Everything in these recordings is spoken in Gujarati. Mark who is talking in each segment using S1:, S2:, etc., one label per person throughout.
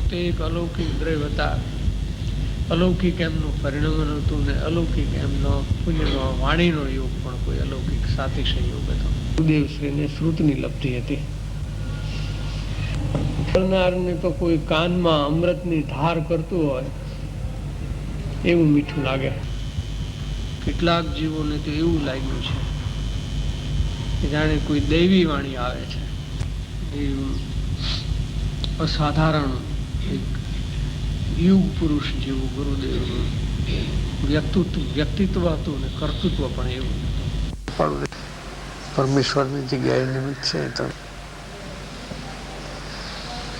S1: પોતે એક અલૌકિક દ્રવ્ય હતા. અલૌકિક એમનું પરિણમન હતું ને અલૌકિક એમનો પુણ્યનો વાણીનો યોગ પણ કોઈ અલૌકિક સાતિશય યોગ હતો. ગુરુદેવશ્રીને શ્રુતની લબ્ધિ હતી. કરનારને તો કોઈ કાનમાં અમૃતની ધાર કરતું હોય એવું મીઠું લાગે. કેટલાક જીવોને તો એવું લાગ્યું છે કે જાણે કોઈ દૈવી વાણી આવે છે. અસાધારણ એક યુગ પુરુષ જેવું ગુરુદેવનું વ્યક્તિત્વ હતું ને કર્તૃત્વ પણ એવું હતું. પરમેશ્વરની જગ્યાએ નિમિત્ત છે તો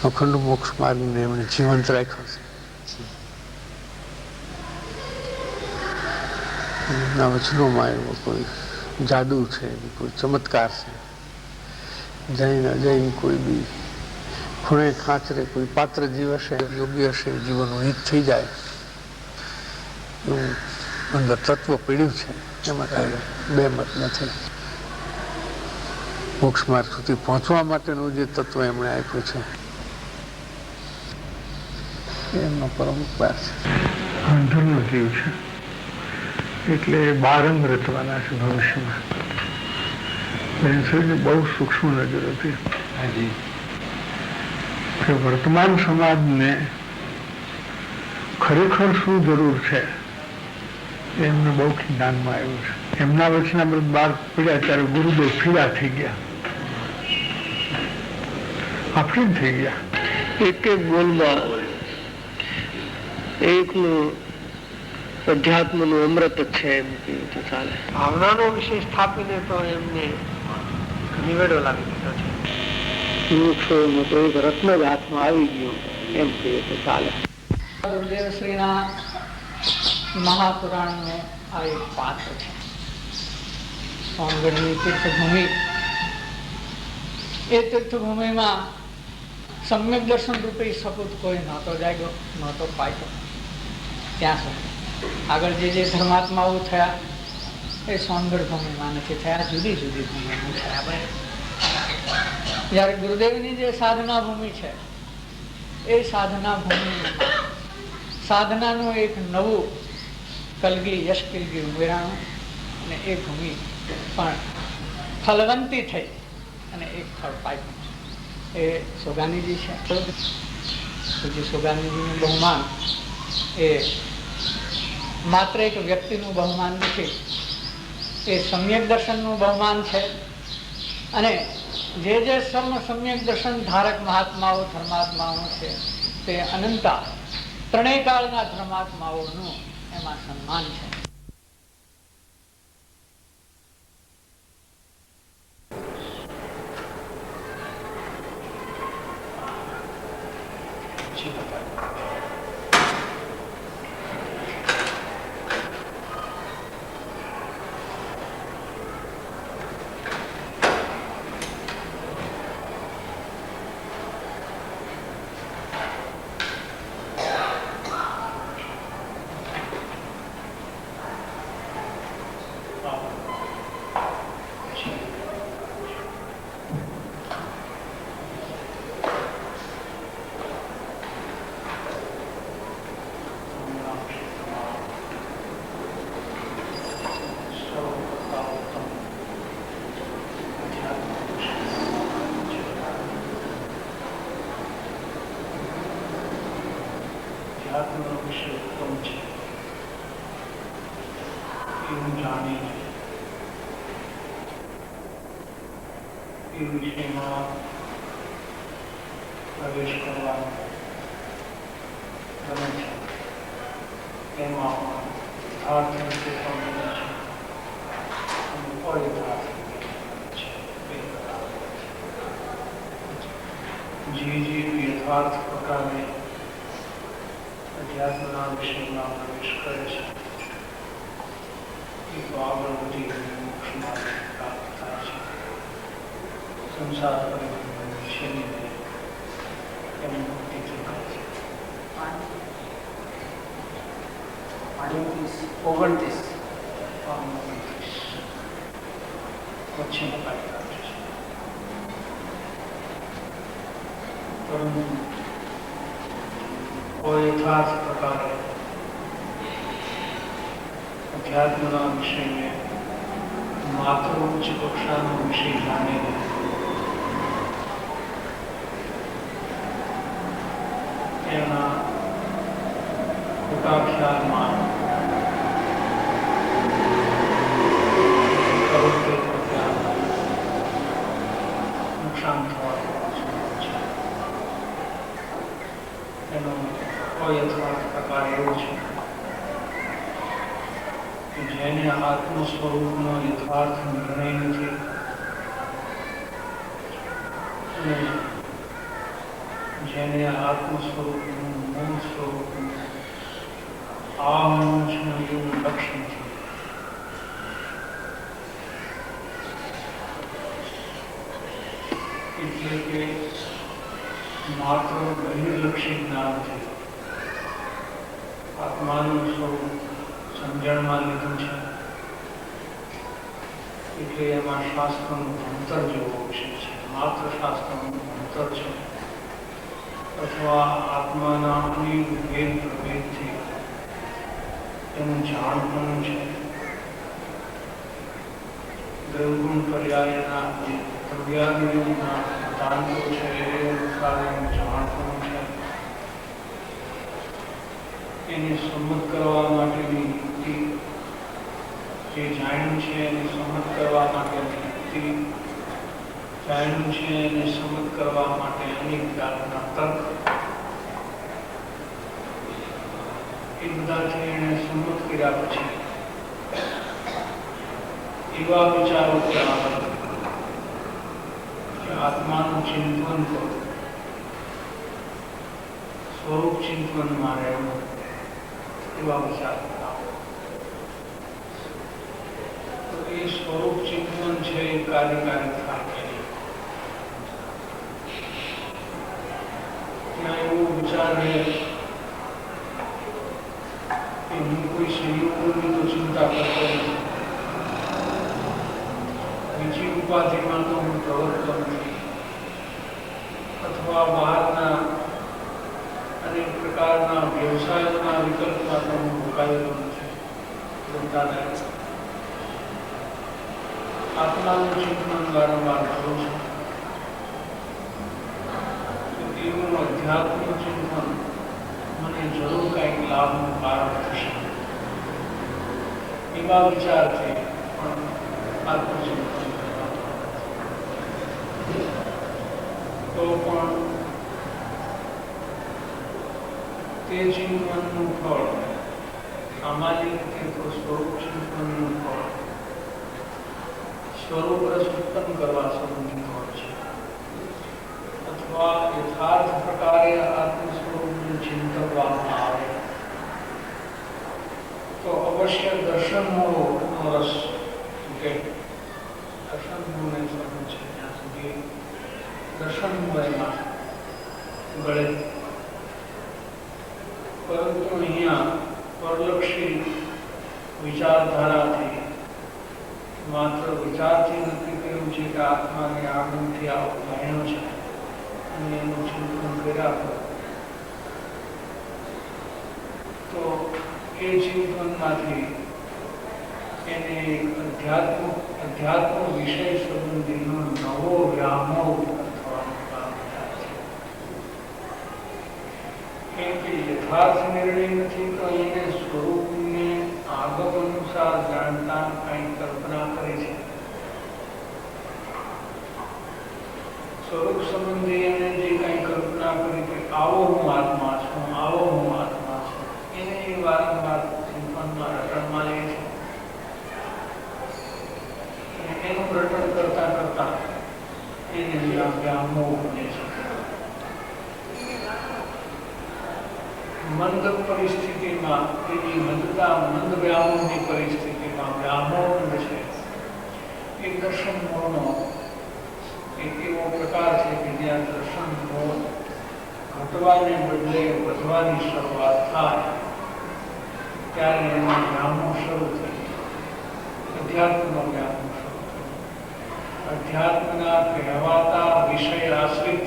S1: અખંડ મોક્ષ માર્ગને એમણે જીવંત રાખ્યો છે. એમના વચનોમાં એવો કોઈ જાદુ છે, કોઈ ચમત્કાર છે. જઈને અજય કોઈ બી ખૂણે ખાંચરે કોઈ પાત્ર જીવ હશે, યોગ્ય હશે, જીવનનું હિત થઈ જાય એવું અંદર તત્વ પીડ્યું છે. એમાં કાંઈ બે મત નથી. મોક્ષ માર્ગ સુધી પહોંચવા માટેનું જે તત્વ એમણે આપ્યું છે એમનો પરમ ઉપકાર છે. અંધરનો જીવ છે એટલે બારંગ રચવાના છે ભવિષ્યમાં. બહુ સૂક્ષ્મ નજર હતી કે વર્તમાન સમાજને ખરેખર શું જરૂર છે એમને બહુ જ્ઞાનમાં આવ્યું છે. એમના વચનામૃત બહાર પડ્યા ત્યારે ગુરુદેવ ફીરા થઈ ગયા, આફરીન થઈ ગયા. એક એક બોલમાં એકનું અધ્યાત્મનું અમૃત જ છે એમ કહ્યું તો ચાલે. ભાવનાનો વિષય સ્થાપીને તો એમને નિવેડો લાવી દીધો છે. વૃક્ષોનો તો એક રત્ન જ હાથમાં આવી ગયો એમ કહીએ તો ચાલે. ગુરુદેવશ્રીના મહાપુરાણનું આ એક પાત્ર છે. સોનગઢની તીર્થભૂમિ, એ તીર્થભૂમિમાં સમ્યક દર્શન રૂપે સપૂત કોઈ નહોતો જાગ્યો, નહોતો પાક્યો. ત્યાં સુધી આગળ જે ધર્માત્માઓ થયા એ સોનગઢ ભૂમિમાં નથી થયા, જુદી જુદી ભૂમિમાં થયા. જ્યારે ગુરુદેવની જે સાધના ભૂમિ છે એ સાધના ભૂમિમાં સાધનાનું એક નવું કલગી યશ કલગી ઉમેરાણું અને એ ભૂમિ પણ ફલવંતી થઈ અને એક ફળ પાક્યું. એ સોગાનીજી છે. જે સોગાનીજીનું બહુમાન એ માત્ર એક વ્યક્તિનું બહુમાન નથી, એ સમ્યક દર્શનનું બહુમાન છે. અને જે સમ્યક દર્શન ધારક મહાત્માઓ ધર્માત્માઓ છે તે અનંતા ત્રણેય કાળના ધર્માત્માઓનું એમાં સન્માન છે.
S2: યથાર્થ પ્રકારે અધ્યાત્મના વિષયમાં પ્રવેશ કરે છે એ તો આગળ વધી મોક્ષ માર્ગ પ્રાપ્ત થાય છે. સંસાર પરિવર્તન વિષયની એની મુક્તિ થઈ જાય છે. 29 પછી મુકાઈ રાખે છે. પરંતુ यथार्थ प्रकार अध्यात्मना विषय में मात्र उच्च कक्षा विषय जाने खोटा ख्याल मान नुकसान अयथार्थ प्रकार एवं जेने आत्म स्वरूप यथार्थ निर्णय नहीं जेने आत्म स्वरूप मूल स्वरूप आ मनुष्य लक्षण है એટલે કે માત્ર બહિર્લક્ષી જ્ઞાન છે આત્માનું સ્વરૂપ સમજણમાં લીધું છે એટલે એમાં શાસ્ત્રનું ભણતર જેવો વિષય છે માત્ર શાસ્ત્રનું ભણતર છે અથવા આત્માના અનેક ભેદ પ્રભેદથી એનું જાણપણું છે દ્રવગુણ પર્યાયના જે દ્રવ્યાદિના સિદ્ધાંતો છે એ અનુસાર એનું જાણપણું છે એને સંમત કરવા માટેની યુક્તિ જે જાણ્યું છે એને સંમત કરવા માટેની યુક્તિ જાણ્યું છે એને સંમત કરવા માટે અનેક જાતના તર્ક એ બધાથી એને સંમત કર્યા પછી એવા વિચારો આવે કે આત્માનું ચિંતન કરો સ્વરૂપ ચિંતનમાં રહેવું એવા વિચાર તો એ સ્વરૂપ ચિંતન છે એ કાર્યકારી થાય ત્યાં એવો વિચાર રહે કે હું કોઈ સંયોગોની તો ચિંતા કરતો નથી બીજી ઉપાધિમાં તો હું પ્રવર્તતો નથી અથવા બહારના અનેક પ્રકારના વ્યવસાયોના વિકલ્પમાં તો હું મુકાયેલો નથી ચિંતાદાયક આત્માનું ચિંતન વારંવાર કરું છું એવું અધ્યાત્મ ચિંતન મને જરૂર કંઈક લાભનું કારણ થશે એવા વિચારથી પણ આત્મચિંતન તો પણ તે ચિંતનનું ફળ સામાન્ય રીતે તો સ્વરૂપ ચિંતનનું ફળ સ્વરૂપ રસ ઉત્પન્ન કરવા સંબંધિત હોય છે અથવા યથાર્થ પ્રકારે આત્મ સ્વરૂપને ચિંતવવામાં આવે તો અવશ્ય દર્શનનો રસ કે દર્શનને સંબંધ છે ત્યાં સુધી દર્શનનું એમાં ગળે પરંતુ અહીંયા પરલક્ષી વિચારધારાથી માત્ર વિચારથી નક્કી કર્યું છે કે આત્માને આગળથી આવો જાણ્યો છે અને એનું ચિંતન કર્યા કરો તો એ ચિંતનમાંથી એને અધ્યાત્મ વિષય સંબંધીનો નવો વ્યામોહ થવાનું કામ થાય છે કેમ કે યથાર્થ નિર્ણય નથી તો એને સ્વરૂપને આગમ અનુસાર જાણતા કંઈ કલ્પના કરે છે સ્વરૂપ સંબંધી એને જે કંઈ કલ્પના કરી કે આવો હું આત્મા છું આવો હું આત્મા છું એને એ વારંવાર ચિંતનમાં રટણમાં લે છે એનું રટણ કરતા કરતા એને વ્યામોહ બને છે મંદ પરિસ્થિતિમાં એની મંદ વ્યામોહની પરિસ્થિતિમાં વ્યામોહ છે એ દર્શન મોહનો એક એવો પ્રકાર છે કે જ્યાં દર્શન મોહ ઘટવાને બદલે વધવાની શરૂઆત થાય ત્યારે એનો વ્યામોહ શરૂ થઈ અધ્યાત્મનો વ્યામોહ શરૂ થયો અધ્યાત્મના કહેવાતા વિષય આશ્રિત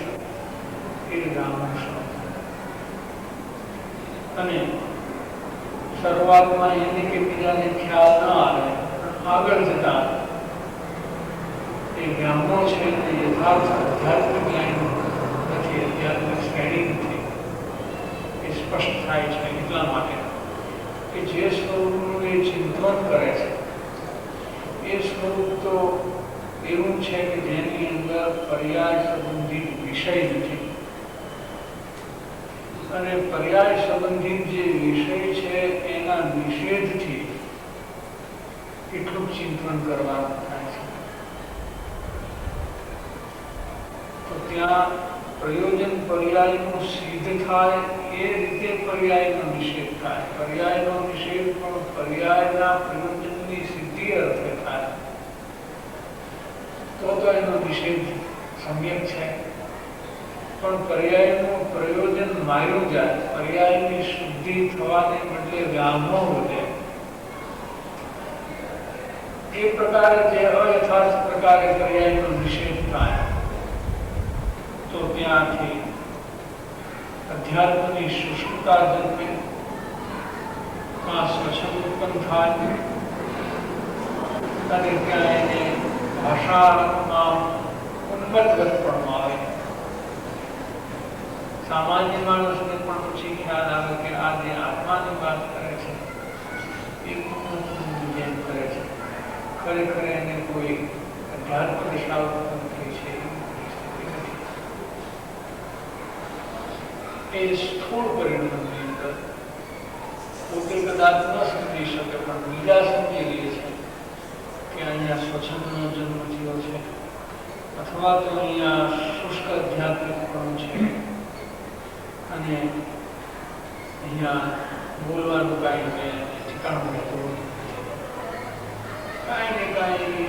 S2: એ વ્યામોહ શરૂ થયો અને શરૂઆતમાં એને કે બીજાને ખ્યાલ ન આવે, આગળ જતા એ બ્રાહ્મણો છે એ યથાર્થ આધ્યાત્મિક લાઈન નથી, આધ્યાત્મિક શ્રેણી નથી, એ સ્પષ્ટ થાય છે એટલા માટે કે જે સ્વરૂપનું એ ચિંતન કરે છે એ સ્વરૂપ તો એવું છે કે જેની અંદર પર્યાય સંબંધિત વિષય નથી, અને પર્યાય સંબંધિત જે વિષય છે એના નિષેધથી એટલું ચિંતન કરવાનું થાય છે. તો ત્યાં પ્રયોજન પર્યાયનું સિદ્ધ થાય એ રીતે પર્યાયનો નિષેધ થાય. પર્યાયનો નિષેધ પણ પર્યાયના પ્રયોજનની સિદ્ધિ અર્થે થાય તો એનો નિષેધ સમ્યક છે. પણ પર્યાયનું પ્રયોજન માર્યું જાય, પર્યાયની શુદ્ધિ થવાને બદલે વ્યામોહ વધે, એ પ્રકારે જે અયથાર્થ પ્રકારે પર્યાયનો નિષેધ થાય તો ત્યાંથી અધ્યાત્મની શુષ્કતા જન્મે, સ્વચ્છંદ ઉત્પન્ન થાય અને ત્યાં એને ભાષામાં ઉન્મત્તપણું આવે. સામાન્ય માણસને પણ પછી ખ્યાલ આવે કે આ જે આત્માની વાત કરે છે એ જેમ કરે છે, ખરેખર એને કોઈ અધ્યાત્મ દિશા ઉત્પન્ન થઈ છે એ સ્થૂળ પરિણામની અંદર પોતે કદાચ ન સમજી શકે પણ બીજા સમજી લે છે કે અહીંયા સ્વચ્છંદનો જન્મ થયો છે, અથવા તો અહીંયા શુષ્ક આધ્યાત્મિકપણું છે અને અહીંયા બોલવાનું કાંઈ ઠીકાણું રહેતું કાંઈ ને કાંઈ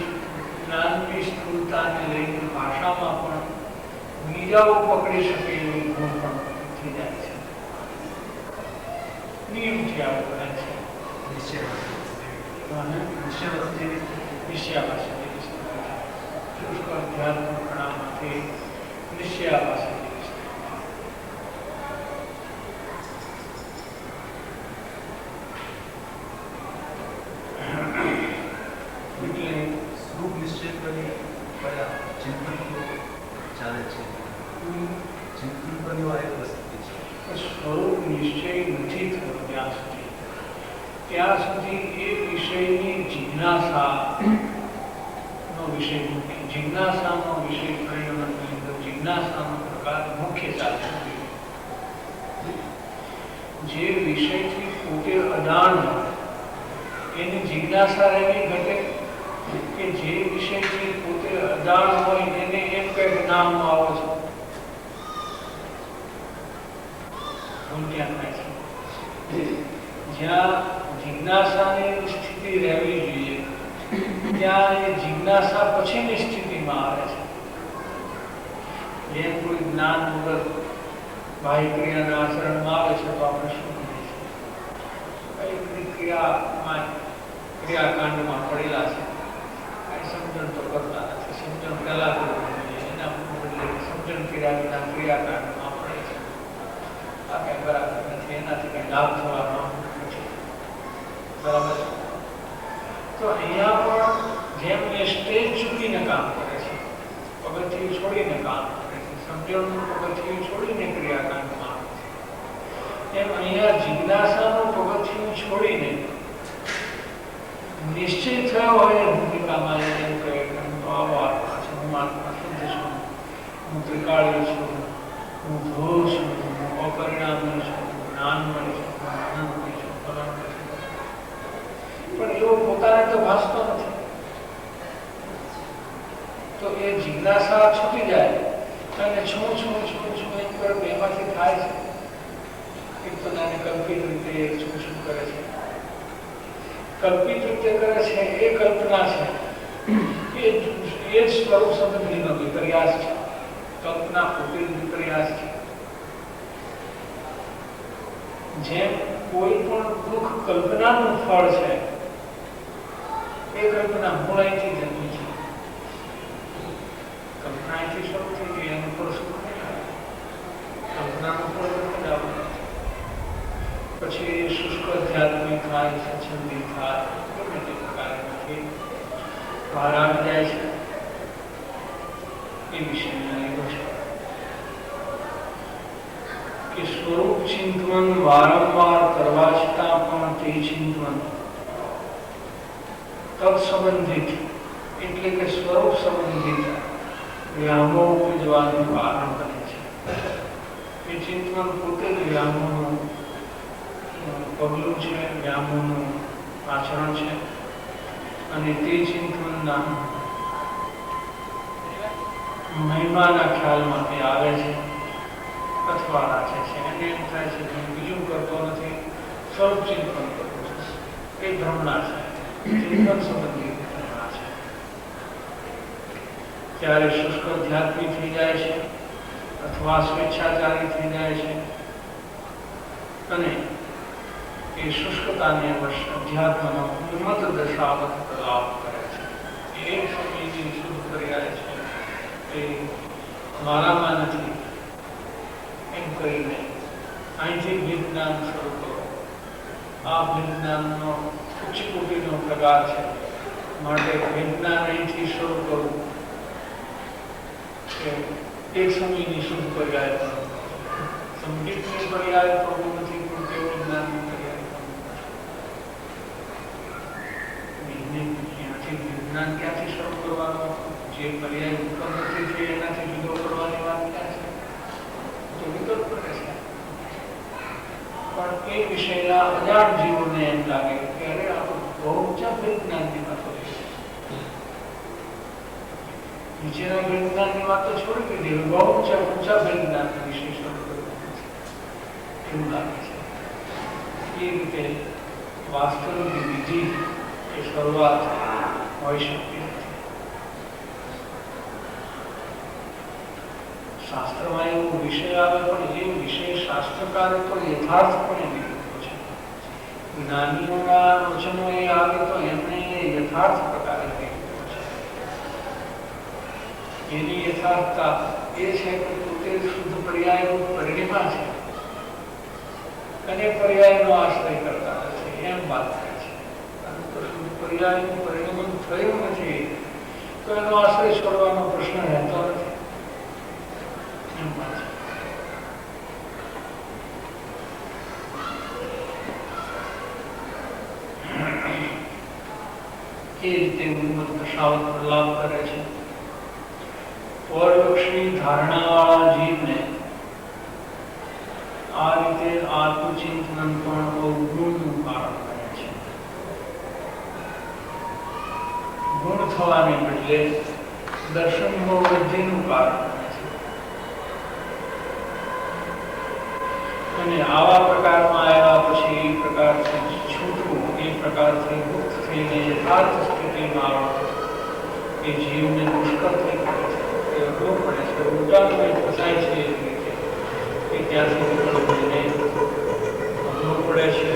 S2: જ્ઞાનની સ્થૂળતાને લઈને ભાષામાં પણ બીજાઓ પકડી શકે એવી ગુણ પણ થઈ જાય છે. નિયમથી આવું કરે છે. નિશ્ચયાભાસ શુષ્ક અધ્યાત્મકણામાંથી નિશ્ચયાભાસ સ્વરૂપ નિશ્ચય નથી થયો ત્યાં સુધી એ વિષયની જિજ્ઞાસાનો વિષય મુખ્ય, જિજ્ઞાસાનો વિષય પરિણામની અંદર જિજ્ઞાસાનો પ્રકાર મુખ્ય ચાલશે. જે વિષયથી પોતે અદાણ એની જિજ્ઞાસા રહેવી ઘટે, કે જે વિષયથી પોતે અદાણ હોય એને એમ કંઈક નામ આવો છે, જ્યાં જિજ્ઞાસાની સ્થિતિ રહેવી જોઈએ ત્યાં એ જિજ્ઞાસા પછીની સ્થિતિમાં આવે છે. જેમ કોઈ જ્ઞાન વગર બાહ્ય ક્રિયાના આચરણમાં આવે છે તો આપણે શું કહીએ છીએ? કઈ બધી ક્રિયાકાંડમાં પડેલા છે, કઈ સમજણ તો કરતા નથી, સમજણ પહેલા કરવું જોઈએ, એના બદલે સમજણ કર્યા વિના ક્રિયાકાંડમાં પડે છે. આ કઈ બરાબર નથી, એનાથી કઈ લાભ થવાનો નથી. બરાબર છે? તો અહીંયા પણ જેમ એ સ્ટેજ ચૂકીને કામ કરે છે, પગથિયું છોડીને કામ કરે છે, સમજણનું પગથિયું છોડીને ક્રિયાકાંડમાં આવે છે, એમ અહીંયા જિજ્ઞાસાનું પગથિયું છોડીને નિશ્ચય થયો હોય ભૂમિકામાં એમ કહે કે હું તો આવો આત્મા છું, હું આત્મા શુદ્ધ છું, હું ત્રિકાળી છું, હું ભૂ છું, હું અપરિણામી છું, જ્ઞાનમય છું, આનંદમય છું, ફલાણું છું, પણ એવો પોતાને તો ભાસતો નથી. તો એ જિજ્ઞાસા છૂટી જાય અને છું છું છું છું એમ કરે, બેમાંથી થાય છે. એક તો નાને કલ્પિત રીતે છું છું કરે છે, કલ્પિત રીતે કરે છે, એ કલ્પના છે, એ જ સ્વરૂપ સંબંધીનો વિપર્યાસ છે. કલ્પના પોતે વિપર્યાસ છે. જેમ કોઈ પણ દુઃખ કલ્પનાનું ફળ છે, એ કલ્પના મૂળ અહીંથી જન્મી છે. કલ્પના અહીંથી શરૂ થઈ ગઈ, એનું ફળ સુખ નહીં આવે. કલ્પનાનું ફળ નથી આવતું. સ્વરૂપ ચિંતન વારંવાર કરવા છતાં પણ તે ચિંતન તત્સંબંધિત એટલે કે સ્વરૂપ સંબંધિત વ્યામોહ ઉપજવાનું કારણ બને છે. એ ચિંતન પોતે જ વ્યામોહનું પગલું છે, વ્યામોહનું આચરણ છે. અને તે ચિંતનના મહિમાના ખ્યાલમાંથી આવે છે અથવા રાખે છે. એને એમ થાય છે કે બીજું કરતો નથી, સ્વરૂપ ચિંતન કરતું છે. એ ભ્રમણા છે, ચિંતન સંબંધી ભ્રમણા છે. ત્યારે શુષ્ક અધ્યાત્મી થઈ જાય છે અથવા સ્વેચ્છાચારી થઈ જાય છે અને એ શુષ્કતાને વશ અધ્યાત્મનો ઉન્મત્ત દશાવત લાભ કરે છે. એ સમયની શુદ્ધ પર્યાય છે. એ મારામાં નથી એમ કહીને અહીંથી વિજ્ઞાન શરૂ કરો. આ વિજ્ઞાનનો ઉચ્ચ કોટીનો પ્રકાર છે, માટે વિજ્ઞાન અહીંથી શરૂ કરવું એ સમયની શુદ્ધ પર્યાય પણ સંગીતની પર્યાય પણ નથી, પણ તે વિજ્ઞાનની પર્યાય પણ વિજ્ઞાન ક્યાંથી શરૂ કરવાનો? જે પર્યાય ઉત્પન્ન નથી થઈ એનાથી જુદો કરવાની વાત ક્યાં છે? તો વિકલ્પ કરે છે. પણ એ વિષયના અજાણ જીવોને એમ લાગે કે અરે આ તો બહુ ઊંચા વિજ્ઞાનની વાતો છે. નીચેના વિજ્ઞાનની વાતો છોડી દીધી, બહુ ઊંચા વિજ્ઞાન વિશે શરૂ કરવાનું છે એવું લાગે છે. એ રીતે વાસ્તવિક વિધિ એ શરૂઆત હોઈ શકતી નથી. શાસ્ત્રમાં એવો વિષય આવે પણ એ વિષય શાસ્ત્રકારે પણ યથાર્થપણે લીધો છે. જ્ઞાનીઓના વચનો એ આવે તો એમને યથાર્થ પ્રકારે લીધો છે. એની યથાર્થતા એ છે કે પોતે શુદ્ધ પર્યાયનું પરિણિમા છે અને પર્યાયનો આશ્રય કરતા નથી એમ વાત કરે છે. પરંતુ શુદ્ધ પર્યાયનું પરિણમન થયું નથી તો એનો આશ્રય છોડવાનો પ્રશ્ન રહેતો નથી. એ રીતે ઉન્મત્ત દશાવત લાભ કરે છે. વરવૃક્ષની ધારણાવાળા જીવને આ રીતે આત્મચિંતન પણ અવગુણનું કારણ બને છે. ગુણ થવાને બદલે દર્શનમાં વૃદ્ધિનું કારણ બને છે. અને આવા પ્રકારમાં આવ્યા પછી એ પ્રકારથી છૂટવું, એ પ્રકારથી મુક્ત થઈને યથાર્થ સ્થિતિમાં આવવું એ જીવને મુશ્કેલ થઈ પડે છે. એ અઘરું પડે છે, ઉલટાનું ફસાય છે. એ રીતે એ ત્યાંથી નીકળવું એને અઘરું પડે છે.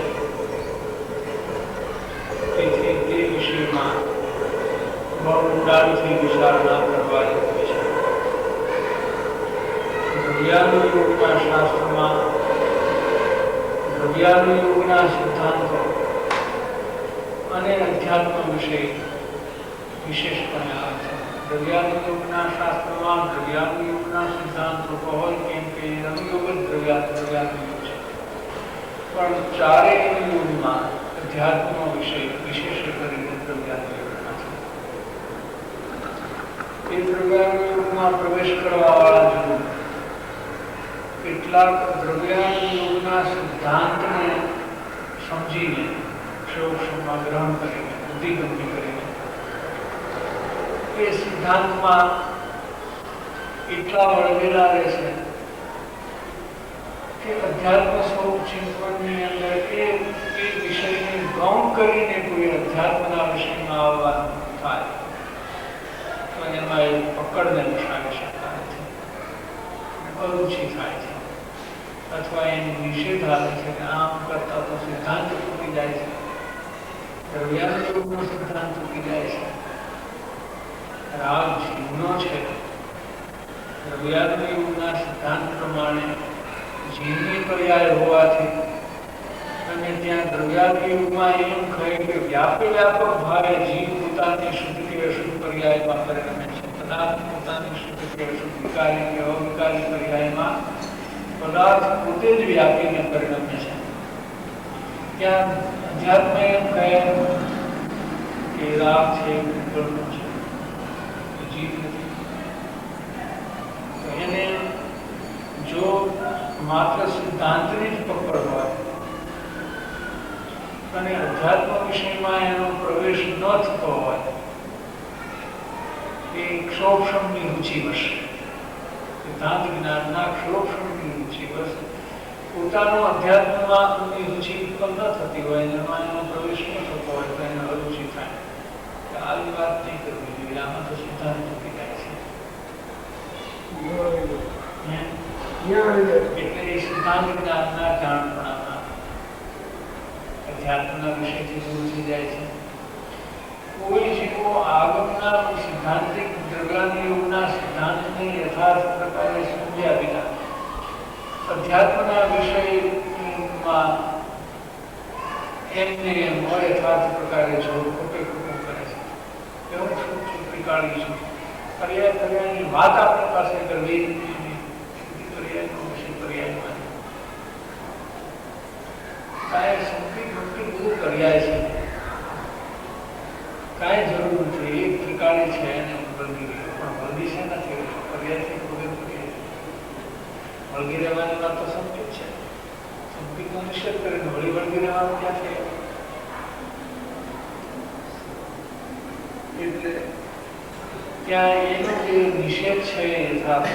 S2: તેથી તે વિષયમાં બહુ ઊંડાણથી વિચારણા કરવા યોગ્ય છે. દ્રવ્યાનુયોગના શાસ્ત્રમાં દ્રવ્યાનુયોગના સિદ્ધાંતો અને અધ્યાત્મ વિશે વિશેષપણે આવે છે. દ્રવ્યાનુયોગના શાસ્ત્રમાં દ્રવ્યાનુયોગના સિદ્ધાંતો હોય કેમ કે અનુયોગ જ દ્રવ્યાનુયોગ છે. પણ ચારેય યુગમાં અધ્યાત્મ વિષય વિશેષ કરીને દ્રવ્યાનુયોગના છે. એ દ્રવ્યાનુયોગમાં પ્રવેશ કરવાવાળા જુઓ કેટલાક દ્રવ્યાનુયોગના સિદ્ધાંતને સમજીને ક્ષોક્ષમાં ગ્રહણ કરીને બુદ્ધિગમ્ય કરીને એ સિદ્ધાંતમાં એટલા વળગેલા રહે છે કે અધ્યાત્મ સ્વરૂપ ચિંતનની અંદર એ વિષયને ગૌણ કરીને કોઈ અધ્યાત્મના વિષયમાં આવવાનું થાય તો એમાં એ પકડને દર્શાવી શકતા નથી, અરુચિ થાય છે અથવા એની નિષેધ આવે છે કે આમ કરતા તો સિદ્ધાંત તૂટી જાય છે, દ્રવ્યાનુયોગનો સિદ્ધાંત તૂટી જાય છે. રાગ જીવનો છે. દ્રવ્યાનુયોગના સિદ્ધાંત પ્રમાણે જીવની પર્યાય હોવાથી અને ત્યાં દ્રવ્યાનુયોગમાં એમ કહે કે વ્યાપક ભાવે જીવ પોતાની શુદ્ધ કે અશુદ્ધ પર્યાયમાં પરિણમે છે. પદાર્થ પોતાની શુદ્ધ કે અશુદ્ધ વિકારી કે અવિકારી પર્યાયમાં પદાર્થ પોતે જ વ્યાપીને પરિણમે છે. ત્યાં અધ્યાત્મ એમ કહે કે રાગ છે ભૂગોળનો છે, જીવ નથી. તો એને જો માત્ર સિદ્ધાંતની જ પકડ હોય અને અધ્યાત્મ વિષયમાં એનો પ્રવેશ ન થતો હોય, એ ક્ષોભની રુચિ વશે, સિદ્ધાંત જ્ઞાનના ક્ષોભની રુચિ વશે, પોતાનો અધ્યાત્મની રુચિ ઉત્પન્ન ન થતી હોય, એમાં એનો પ્રવેશ ન થતો હોય તો એને અરુચિ થાય. આવી વાત નહીં કરવી જોઈએ, આમાં તો સિદ્ધાંત ચૂકી જાય છે. એટલે એ સિદ્ધાંત જ્ઞાનના જાણપણામાં અધ્યાત્મના વિષયથી દૂર થઈ જાય છે. કોઈ જીવો આગમના સિદ્ધાંતિક દ્રવ્યાનુયોગના સિદ્ધાંતને યથાર્થ પ્રકારે સમજ્યા વિના અધ્યાત્મના વિષયમાં એમને યથાર્થ પ્રકારે જો ખોટે ખોટું કરે છે. એવું શું ચૂકી કાઢી છું, પર્યાયની વાત આપણી પાસે કરવી, પર્યાયનો વિષય પર્યાયમાં કાંઈ સંકિત ભક્તિ બધું પર્યાય છે, કાંઈ જરૂર નથી. એક ત્રિકાળી છે એને વળગી ગયો, પણ વળગી છે નથી, પર્યાયથી વગર પર્યાય વળગી રહેવાની વાત તો સંકિત છે. સંકિતનો નિષેધ કરીને વળગી રહેવાનું ક્યાં છે? એટલે ત્યાં એનો જે નિષેધ છે યથાર્થ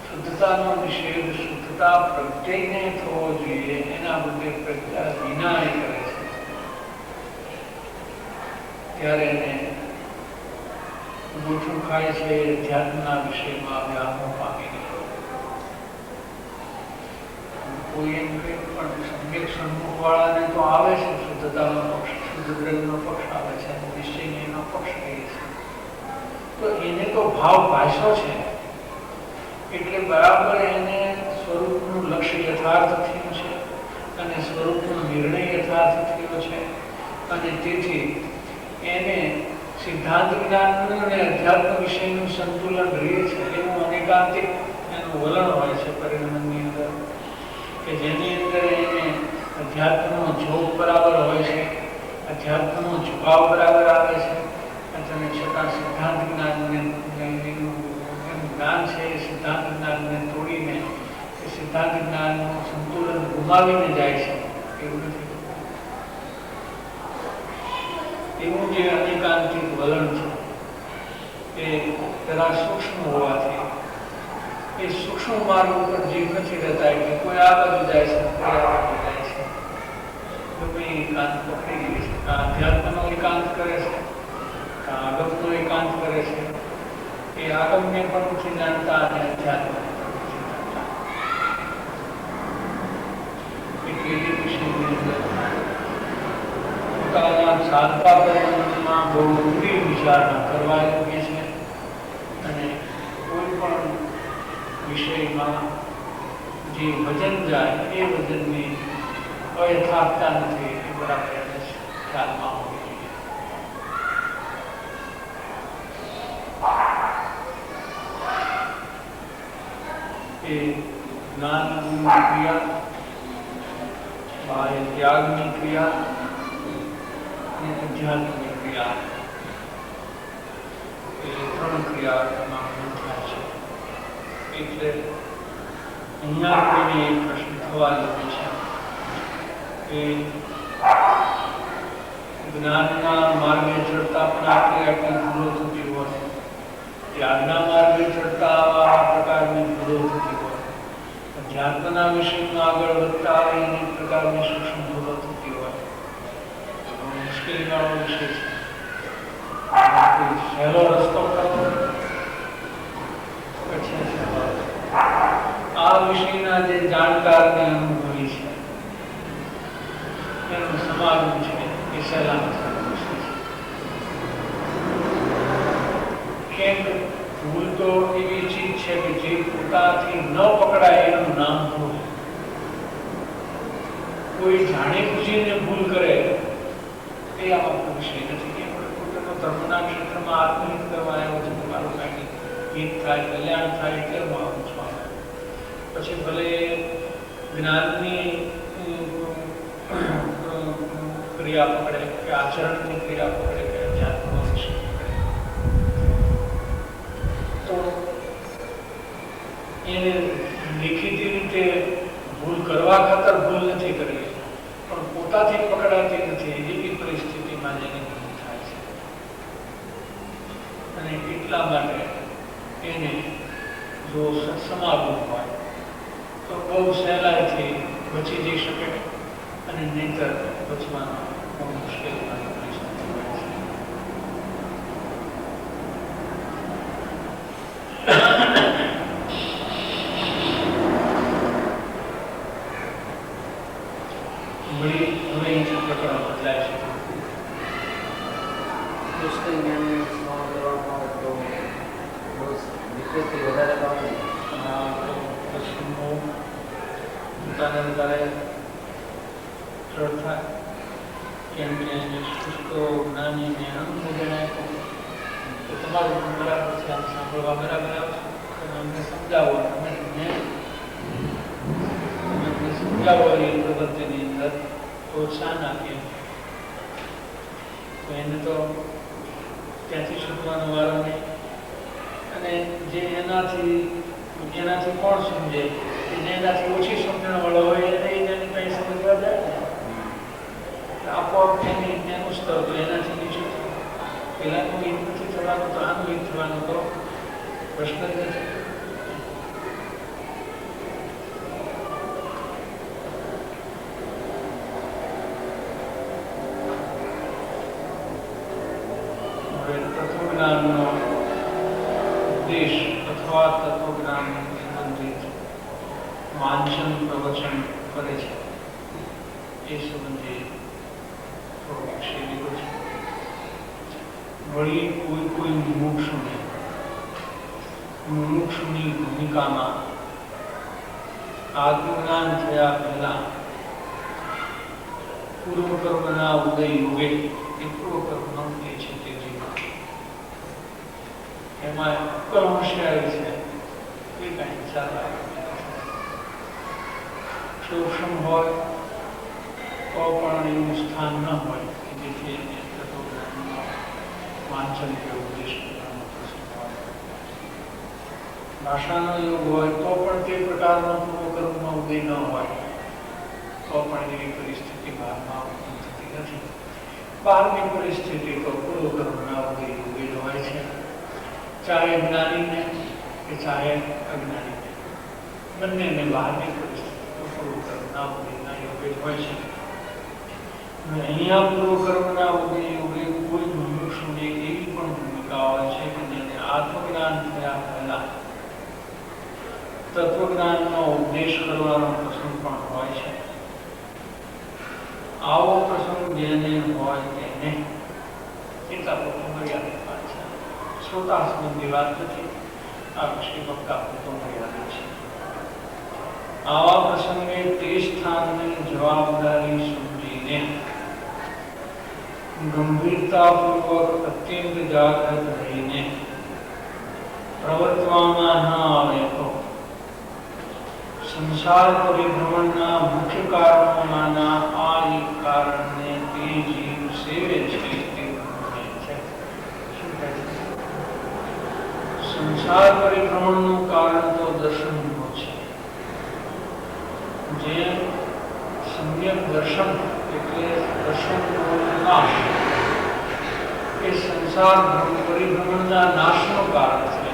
S2: શુદ્ધતાનો નિષેધ શુદ્ધતા પ્રત્યેને થવો જોઈએ, એના બદલે પ્રજ્ઞા વિના એ કરે છે. ત્યારે એને ગોઠું ખાય છે અધ્યાત્મના વિષયમાં વ્યામો પામી ગયો. કોઈ એમ કે પણ સમ્યક સન્મુખ વાળાને તો આવે છે શુદ્ધતાનો પક્ષ, શુદ્ધ દ્રવ્યનો પક્ષ આવે છે, નિશ્ચયને એનો પક્ષ કહીએ છે. તો એને તો ભાવ ભાષો છે, એટલે બરાબર એને સ્વરૂપનું લક્ષ્ય યથાર્થ થયું છે અને સ્વરૂપનો નિર્ણય યથાર્થ થયો છે, અને તેથી એને સિદ્ધાંત જ્ઞાનનું અને અધ્યાત્મ વિષયનું સંતુલન રહે છે. એવું અનેકાંતિક એનું વલણ હોય છે પરિણમની અંદર, કે જેની અંદર એને અધ્યાત્મનો જોગ બરાબર હોય છે, અધ્યાત્મનો ઝુકાવ બરાબર આવે છે, અને છતાં સિદ્ધાંત જ્ઞાન છે એ સિદ્ધાંત જ્ઞાનને તોડીને એ સિદ્ધાંત જ્ઞાનનું સંતુલન ગુમાવીને જાય છે. એવું નથી. એવું જે અનેકાંતિક વલણ છે એ જરા સૂક્ષ્મ હોવાથી એ સૂક્ષ્મ માર્ગ ઉપર જીવ નથી રહેતા, એટલે કોઈ આ બાજુ જાય છે, કોઈ આ બાજુ જાય છે. ગમે એકાંત પકડી લે છે, આધ્યાત્મનો એકાંત કરે છે, આગમનો એકાંત કરે છે. એ આગમને પણ નથી જાણતા અને અધ્યાત્મને પણ નથી જાણતા. એટલે એ વિષયની અંદર પોતાના સાધવા પરિણામમાં બહુ ઊંડી વિચારણા કરવા યોગ્ય છે, અને કોઈ પણ વિષયમાં જે વજન જાય એ વજનની અયથાર્થતા નથી, એ બરાબર એને ખ્યાલમાં હોવી જોઈએ. એ જ્ઞાનની ક્રિયા, બાહ્ય ત્યાગની ક્રિયા અને અધ્યાત્મની ક્રિયા, એ ત્રણ ક્રિયામાં થાય છે. એટલે અહીંયા કોઈને એક પ્રશ્ન થવા લાગે છે કે જ્ઞાનના માર્ગે ચડતા પણ આટલી ભૂલો થતી હોય, ત્યાગના માર્ગે ચડતા આવા પ્રકારની ભૂલો થતી હોય, અધ્યાત્મના વિષયમાં આગળ વધતા આવે અનેક પ્રકારની સૂક્ષ્મ ભૂલો થતી હોય, મુશ્કેલી વાળો વિષય છે. સહેલો રસ્તો કરવો પછી આ વિષયના જે જાણકાર ને અનુભવી છે એનું સમાગમ છે એ સહેલામાં સહેલો વિષય છે. કેમ ભૂલ તો એવી ચીજ છે કે જે પોતાથી ન પકડાય એનું નામ ભૂલ. કોઈ જાણી બુજીને ભૂલ કરે એ આમાં વિષય નથી. એ પોતાનો ધર્મના ક્ષેત્રમાં આત્મહિત કરવા આવ્યો છે, તમારું કાંઈ હિત થાય, કલ્યાણ થાય એટલે હું આવું છું. પછી ભલે જ્ઞાનની ક્રિયા પકડે કે આચરણની ક્રિયા પકડે કે અધ્યાત્મનો વિષય પકડે, તો એને દેખીતી રીતે ભૂલ કરવા ખાતર ભૂલ નથી કરવી, પણ પોતાથી પકડાતી નથી એવી પરિસ્થિતિમાં જેને ભૂલ થાય છે. અને એટલા માટે એને જો સત્સમાગમ હોય તો બહુ સહેલાઈથી બચી જઈ શકે, અને નહીંતર બચવાનો બહુ મુશ્કેલ પરિસ્થિતિ હોય છે. હવે પ્રકરણ બદલાય છે.
S3: કૃષ્ણ જ્ઞાનને સ્મરણ કરવામાં આવે તો બહુ વિશેષથી વધારે ભાવે
S2: પોતાને વધારે દ્રઢ થાય, કેમ કે શુષ્ક જ્ઞાનીને અનુભવ જણાય તો તમારું બરાબર છે, આમ સાંભળવા બરાબર આવશે, અમને સમજાવો, અમે તમને સમજાવો એ પ્રવૃત્તિની અંદર પ્રોત્સાહન આપીએ તો એને તો ત્યાંથી છૂટવાનો વારો નહીં. અને જે એનાથી કોણ સમજે, એનાથી ઓછી સમજણ વાળો હોય એને એની પાસે સમજવા જાય ને, આપોઆપ એનું સ્તર તો એનાથી નીચું થયું. પેલાનું હિત નથી થવાનું તો આનું હિત થવાનું તો પ્રશ્ન જ નથી. તત્વજ્ઞાનનો ઉદ્દેશ અથવા તત્વજ્ઞાન સંબંધિત વાંચન પ્રવચન કરે છે એ સંબંધે થોડો વિષય લીધો છે. વળી કોઈ મુમુક્ષુની ભૂમિકામાં આત્મજ્ઞાન થયા પહેલા પૂર્વકર્મના ઉદય યોગે એ પૂર્વકર્મનો ઉદય છે તે જીવન એમાં ઉપર હોશિયારી છે એ કાંઈ ચાલે સૂક્ષ્મ હોય તો પણ એવું સ્થાન ન હોય કે જેથી એને તત્વજ્ઞાનનો વાંચન કે ઉપદેશ કરવાનો પ્રસંગ હોય. ભાષાનો યોગ હોય તો પણ તે પ્રકારનો પૂર્વકર્મનો ઉદય ન હોય તો પણ એવી પરિસ્થિતિ બહારમાં ઉત્પન્ન થતી નથી. બહારની પરિસ્થિતિ તો પૂર્વકર્મના ઉદય યોગ્ય જ હોય છે, ચાહે જ્ઞાનીને કે ચાહે અજ્ઞાનીને, બંનેને બહારની પરિસ્થિતિ તો પૂર્વકર્મના ઉદયના યોગ્ય જ હોય છે. અહીંયા પૂર્વકર્મના ઉદય યોગે કોઈ મુમુક્ષુની એવી પણ ભૂમિકા હોય છે કે જેને આત્મજ્ઞાન થયા પહેલા તત્વજ્ઞાનનો ઉપદેશ કરવાનો પ્રસંગ પણ હોય છે. આવો પ્રસંગ જેને હોય તેને ચિંતા પૂરતો મર્યાદિત વાત છે, શ્રોતા સંબંધી વાત નથી, આ વિષય વક્તા પૂરતો મર્યાદિત છે. આવા પ્રસંગે તે સ્થાનની જવાબદારી સમજીને ગંભીરતાપૂર્વક અત્યંત જાગૃત રહીને પ્રવર્તવામાં ન આવે તો સંસાર પરિભ્રમણના મુખ્ય કારણોમાંના આ એક કારણને તે જીવ સેવે છે તે ગમે છે. શું કહે છે? સંસાર પરિભ્રમણનું કારણ તો દર્શનનો છે. જે સમ્યક દર્શન એટલે દર્શનનો નાશ એ સંસાર પરિભ્રમણના નાશનું કારણ છે,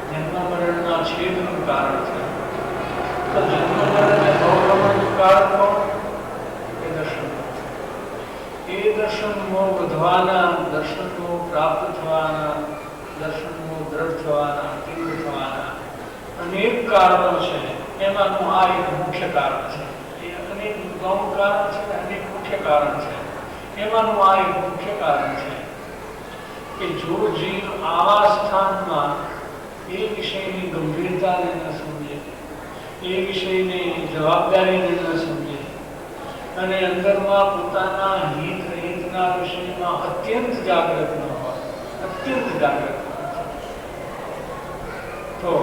S2: જન્મ મરણના છેદનું કારણ છે. તો જન્મ મરણ અને ભવભ્રમણનું કારણ કોણ? એ દર્શન. એ દર્શનનો વધવાના, દર્શનનો પ્રાપ્ત થવાના, દર્શનનો દ્રઢ થવાના, તીવ્ર થવાના અનેક કારણો છે. એમાંનું આ એક મુખ્ય કારણ છે. એ અનેક ગૌણ કારણ છે, અનેક મુખ્ય કારણ છે. એમાંનું આ એક મુખ્ય કારણ છે કે જો જીવ આવા સ્થાનમાં એ વિષયની ગંભીરતાને ન સમજે, એ વિષયની જવાબદારીને ન સમજે અને અંદરમાં પોતાના હિતના વિષયમાં અત્યંત જાગૃત ન હોય, અત્યંત જાગૃત તો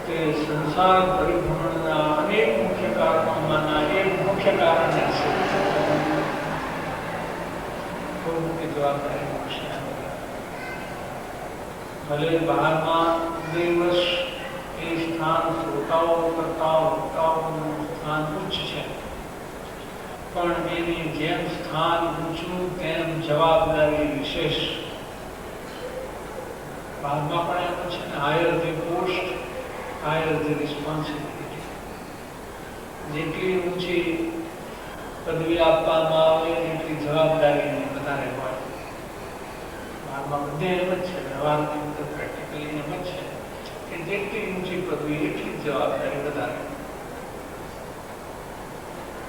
S2: તે સંસાર પરિભ્રમણના અનેક મુખ્ય કારણોમાંના એક મુખ્ય કારણ છે ખૂબ મોટી જવાબદારી વિશે ભલે બહારમાં દિવસ એ સ્થાન શ્રોતાઓ કરતા વક્તાઓનું સ્થાન ઉચ્ચ છે, પણ એની જેમ સ્થાન ઊંચું તેમ જવાબદારી વિશેષ. બહારમાં પણ એમ છે ને, higher the post higher the responsibility. જેટલી ઊંચી પદવી આપવામાં આવે એટલી જવાબદારી વધારે હોય. બહારમાં બધે એમ જ છે, વ્યવહારની અંદર પ્રેક્ટિકલી એમ જ છે કે જેટલી ઊંચી પદવી એટલી જવાબદારી વધારે.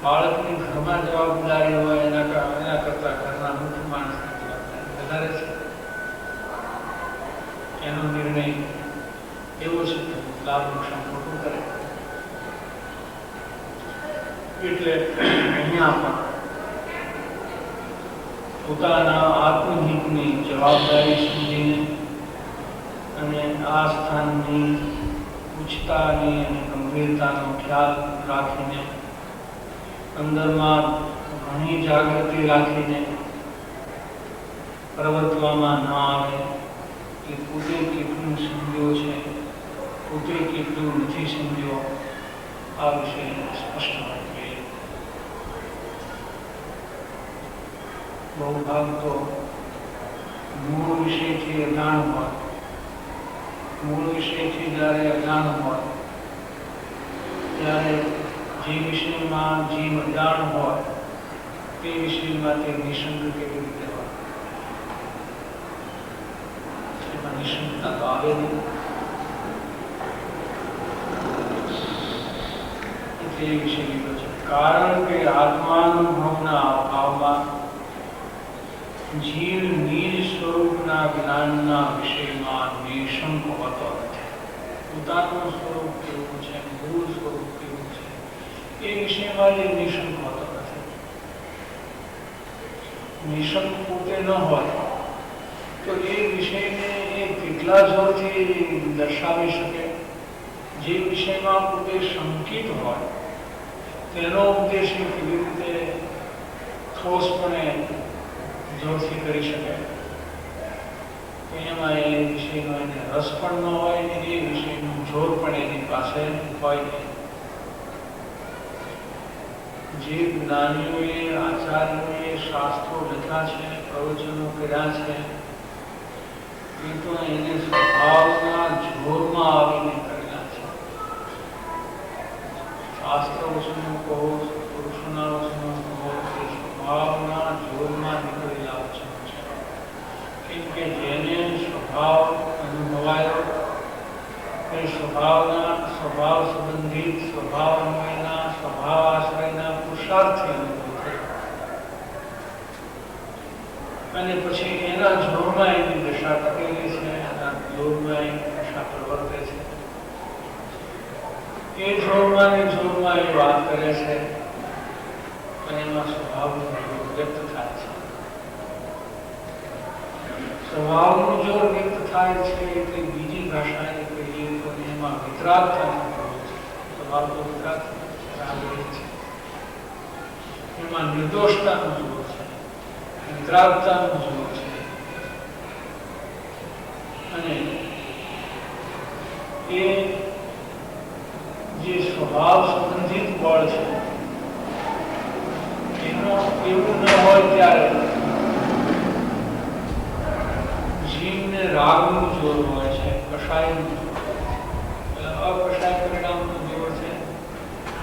S2: બાળકની ઘરમાં જવાબદારી હોય એના કરતા ઘરના મુખ્ય માણસની જવાબદારી વધારે છે. એનો નિર્ણય એવો છે કે લાભ નુકસાન મોટું કરે. એટલે અહીંયા પણ પોતાના આત્મહિતની જવાબદારી સમજીને અને આ સ્થાનની ઉચ્ચતાની અને ગંભીરતાનો ખ્યાલ રાખીને અંદરમાં ઘણી જાગૃતિ રાખીને પ્રવર્તવામાં ન આવે કે પોતે કેટલું સમજ્યો છે, પોતે કેટલું નથી સમજ્યો, આ વિશે સ્પષ્ટ હોવું જોઈએ. બહુ ભાગ તો મૂળ વિષયથી અજાણ હોય. મૂળ વિષયથી જ્યારે અજાણ હોય ત્યારે જે વિષયમાં જીવ અજાણ હોય તે વિષયમાં તે નિશંક કેવી રીતે હોય? એમાં નિશંકતા તો આવે નહીં. એ વિષય લીધો છે કારણ કે આત્માનુભવના અભાવમાં જીવ નિજ સ્વરૂપના જ્ઞાનના વિષયમાં નિશંક હોતો નથી. પોતાનું સ્વરૂપ કેવું છે, મૂળ સ્વરૂપ કેવું છે, એ વિષયમાં જે નિશંક હોતો નથી. નિશંક પોતે ન હોય તો એ વિષયને એ કેટલા જોરથી દર્શાવી શકે? જે વિષયમાં પોતે શંકિત હોય તેનો ઉપદેશ કેવી રીતે ઠોસપણે જોરથી કરી શકે? એમાં એ વિષયનો એને રસ પણ ન હોય ને એ વિષયનું જોર પણ એની પાસે હોય નહીં. જે જ્ઞાનીઓએ આચાર્યોએ શાસ્ત્રો લખ્યા છે, પ્રવચનો કર્યા છે, એ તો એને સ્વભાવના જોરમાં આવીને કરેલા છે. શાસ્ત્ર વચનો કહો, પુરુષોના વચનો કહો, એ સ્વભાવના જોરમાં નીકળેલા વચનો છે. કેમ કે જેને સ્વભાવ અનુભવાયો એ સ્વભાવ સંબંધિત, સ્વભાવ અન્વયના, સ્વભાવ આશ્રયના પુરુષાર્થથી અનુભવ થયો અને પછી એના જોરમાં એની દશા ટકેલી છે, એના જોરમાં એની દશા પ્રવર્તે છે. એ જોરમાં એ વાત કરે છે અને એમાં સ્વભાવનું જોર વ્યક્ત થાય છે. સ્વભાવનું જોર વ્યક્ત થાય છે એટલે બીજી ભાષાએ કહીએ તો એમાં વિતરાગતાનું જોર છે. સ્વભાવ તો વિતરાગ છે, એમાં નિર્દોષતાનું જોર છે, વિતરાગતાનું જોર છે. અને એ જે સ્વભાવ સંબંધિત બળ છે એનો એવું ન હોય ત્યારે જીવને રાગનું જોર હોય છે, કષાયનું જોર, અકષાય પરિણામનું જોર છે.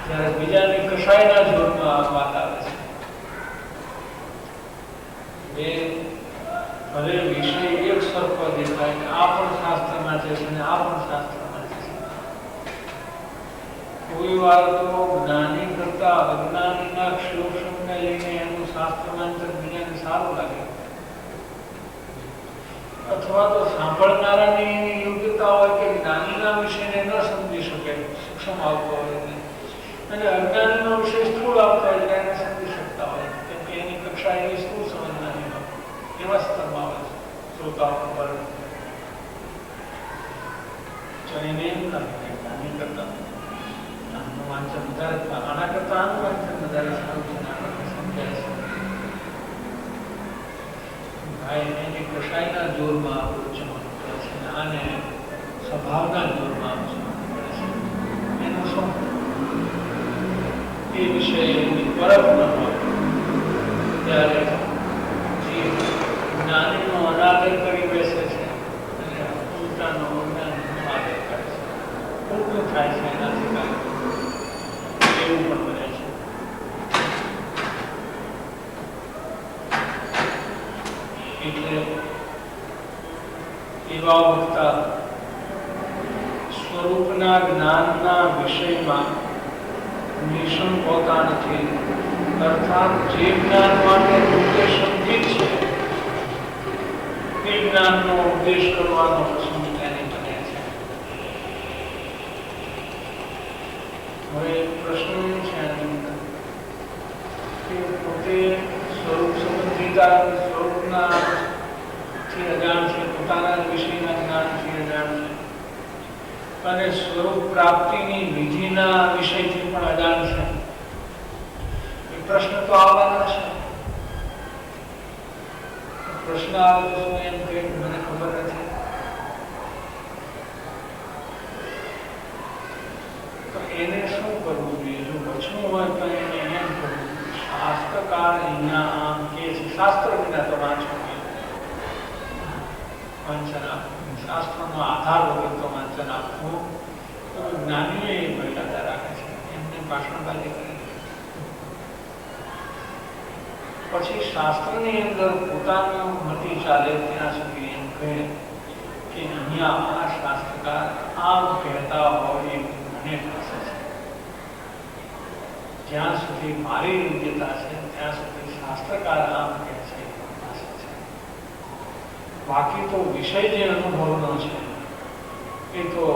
S2: જ્યારે બીજાને કષાયના જોરમાં વાત આવે છે. એ ભલે વિષય એક સરખો દેખાય કે આ પણ શાસ્ત્રમાં છે અને આ પણ શાસ્ત્રમાં છે. કોઈ વાર તો જ્ઞાની કરતા અજ્ઞાનીના શોષણને લઈને એનું શાસ્ત્રમાંતર બીજાને સારું લાગે, અથવા તો સાંભળનારાની એવી યોગ્યતા હોય કે જ્ઞાનીના વિષયને ન સમજી શકે, સૂક્ષ્મ આવતો હોય અને અજ્ઞાનીનો વિષય સ્થૂળ આવતો હોય એટલે એને સમજી શકતા હોય, કેમ કે એની કક્ષા એની સ્થૂળ સમજવાની હોય. એવા સ્તરમાં આવે છે શ્રોતાઓ પર. તો એને એમ લાગે કે જ્ઞાની કરતા આનું વાંચન વધારે, આના કરતા આનું વાંચન વધારે સારું છે, આપણને સમજાય છે. ભાઈ એને કસાયના જોરમાં ઉચ્ચમાં પડે છે, આને સ્વભાવના જોરમાં ઉચ્ચમાં પડે છે. એનું શું એ વિશે એની પરખ ન હોય ત્યારે જ્ઞાનીનો અનાદર કરી બેસે છે અને ઉલટાનો અજ્ઞાનીનો આદર કરે છે. ઉલટું થાય છે એનાથી કાંઈ એવું પણ બને છે. એટલે એવા વક્તા સ્વરૂપના જ્ઞાનના વિષયમાં નિષ્ણાત હોતા નથી, અર્થાત જે જ્ઞાન માટે ઉદ્દેશ અંકિત છે એ જ્ઞાનનો ઉપદેશ કરવાનો પ્રસંગ તેને બને છે. હવે પ્રશ્ન એ છે કે પોતે સ્વરૂપ સંબંધિતા સ્વરૂપના થી અજાણ છે, પોતાના વિષયના જ્ઞાનથી અજાણ છે અને સ્વરૂપ પ્રાપ્તિની વિધિના વિષયથી પણ અજાણ છે. એ પ્રશ્ન તો આવવાના છે. પ્રશ્ન આવે તો શું એમ કે મને ખબર નથી, તો એને શું કરવું જોઈએ? જો બચવું હોય તો એને એમ કરવું, શાસ્ત્રકાર અહીંયા આમ કે છે, શાસ્ત્ર વિના તો વાંચવું વાંચન આપવું, શાસ્ત્રનો આધાર વગર તો વાંચન આપવું. તો જ્ઞાનીઓ એ મર્યાદા રાખે છે, એમને ભાષણબાજી કરે. પછી શાસ્ત્રની અંદર પોતાનું મતિ ચાલે ત્યાં સુધી એમ કહે કે અહીંયા આ શાસ્ત્રકાર આમ કહેતા હોય એ મને પાસે છે. જ્યાં સુધી મારી યોગ્યતા છે ત્યાં સુધી શાસ્ત્રકાર આમ કહે છે એ પાસે છે. બાકી તો વિષય જે અનુભવનો છે એ તો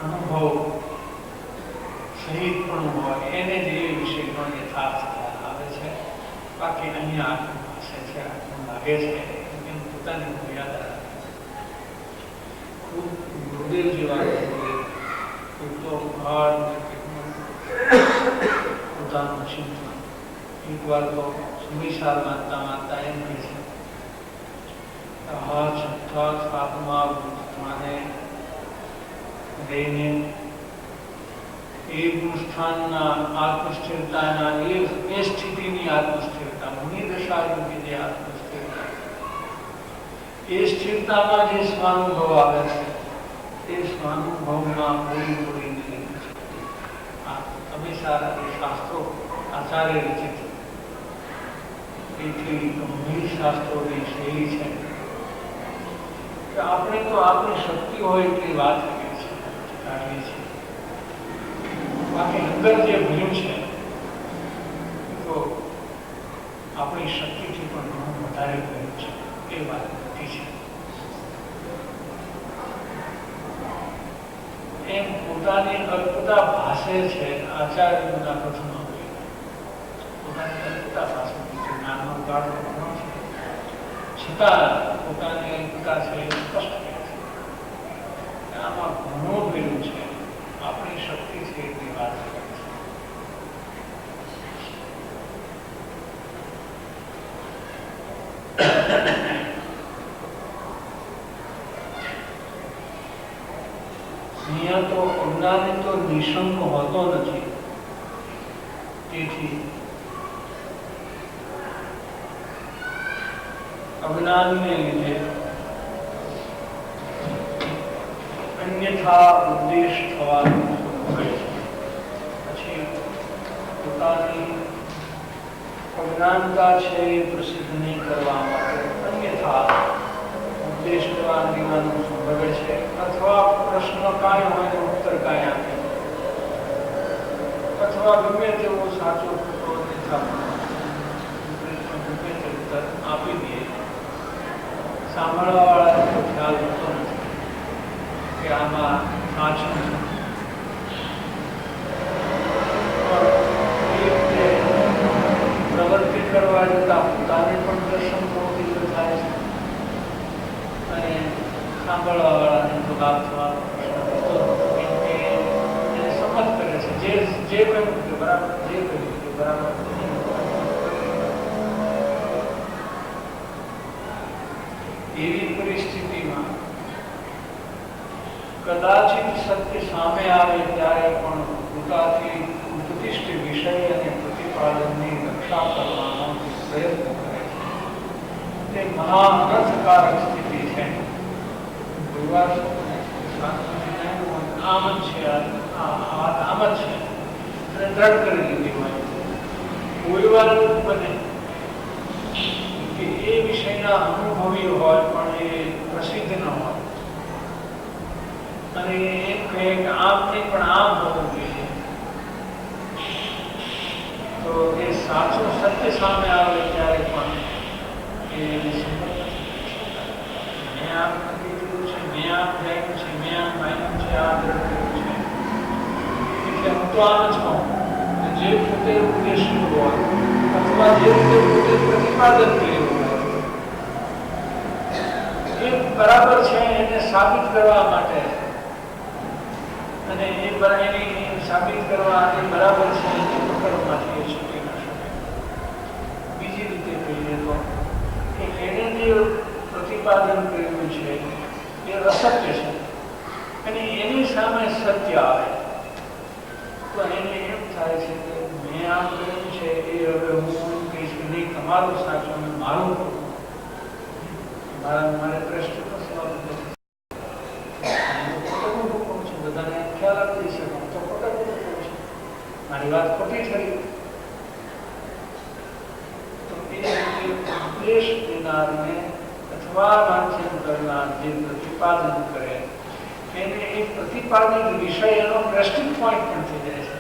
S2: અનુભવ સહિત પણ હોય, એને જે વિષયનો યથાર્થ આવે છે. બાકી અહીંયા આટલું પાસે છે, આટલું લાગે છે, એમ પોતાની મર્યાદા ખૂબ ગુરુદેવ જેવા તો પોતાનું ચિંતન એક વાર તો સુમિસાર વાંચતા વાંચતા એમ કહે છે આત્મા મને લઈને એ ગુણસ્થાનના આત્મસ્થિરતાના એ સ્થિતિની આત્મસ્થિરતા, મુનિ દશા યોગી જે આત્મસ્થિરતા, એ સ્થિરતામાં જે સ્વાનુભવ આવે છે એ સ્વાનુભવમાં બોલી બોલીને લીધું છે. તમે સારા એ શાસ્ત્રો આચાર્ય રચિત એટલી ગંભીર શાસ્ત્રોની શૈલી છે કે આપણે તો આપણી શક્તિ હોય એટલી વાત કરીએ છીએ, કાઢીએ છીએ. બાકી અંદર જે ભૂલ્યું છે તો આપણી શક્તિથી પણ ઘણું વધારે ભૂલ્યું છે, એ વાત નથી છે. એમ પોતાની અલ્પતા ભાષે છે આચાર્યોના કથનમાં, પોતાની અલ્પતા ભાષે જ્ઞાનનો ગાળો ઘણો છે છતાં પોતાની અલ્પતા છે એ સ્પષ્ટ કહે છે. આમાં ઘણું ભૂલ્યું છે, આપણી શક્તિ છે એટલી વાત કરે છે. અહીંયા તો અજ્ઞાની તો નિશંક હોતો નથી, તેથી અજ્ઞાનને લીધે અન્યથા ઉદ્દેશ થવાનું હોય છે. પછી પોતાની અજ્ઞાનતા છે એ પ્રસિદ્ધ નહીં કરવા માટે અન્યથા ઉદ્દેશ કરવા દેવાનું સંભવે છે, અથવા પ્રશ્ન કાંઈ હોય તો ઉત્તર કાંઈ આપે, અથવા ગમે તેવો સાચો ખોટો અન્યથા ગમે તે ઉત્તર આપી દે. સાંભળવા વાળાને ખ્યાલ હોતો નથી કે આમાં સાચું છે. પ્રવૃત્તિ કરવા જતા પોતાને પણ દર્શન થાય છે અને સાંભળવા વાળાને તો લાભ થવાનો જે કહ્યું કે બરાબર, જે કહ્યું કે બરાબર. એવી પરિસ્થિતિમાં કદાચિત સત્ય સામે આવે ત્યારે પણ પોતાથી ઉપદિષ્ટ વિષય અને પ્રતિપાદનની રક્ષા કરવાનો પ્રયત્ન કરે છે. તે મહાઅનર્થકારક સ્થિતિ છે. કોઈ આમ જ છે, આમ જ છે અને દ્રઢ કરી લીધી હોય. કોઈ વાર એવું બને કે એ વિષયના અનુભવી હોય પણ એ પ્રસિદ્ધ ન હોય અને એમ કહે કે આમ નહીં પણ આમ હોવું જોઈએ, તો એ સાચું સત્ય સામે આવે ત્યારે પણ એને સંમત નથી. મેં આમ નક્કી કર્યું છે, મેં આમ જાણ્યું છે, મેં આમ માન્યું છે, આ દ્રઢ કર્યું છે, એટલે હું તો આમ જ કહું. જે પોતે ઉદ્દેશ્ય હોય અથવા જે રીતે પોતે પ્રતિપાદન કર્યું હોય એ બરાબર છે એને સાબિત કરવા માટે અને એની સાબિત કરવા એ બરાબર છે એની પકડમાંથી એ છૂટી ન શકે. બીજી રીતે કહીએ તો કે એને જે પ્રતિપાદન કર્યું છે એ અસત્ય છે અને એની સામે સત્ય આવે તો એને એમ થાય છે કે મેં આમ કર્યું છે એ હવે હું એમ કહીશ કે નહીં તમારું સાચું અને મારું ખોટું, મારે પ્રશ્ન તો સવાલ નથી. બધાને ખ્યાલ આપી છે હું તો ખોટા ખોટું કહું છું, મારી વાત ખોટી થઈ. તો એ ઉપદેશ દેનારને અથવા વાંચન કરનાર જે પ્રતિપાદન કરે એને એ પ્રતિપાદિત વિષય એનો દ્રષ્ટિ પોઈન્ટ પણ થઈ જાય છે.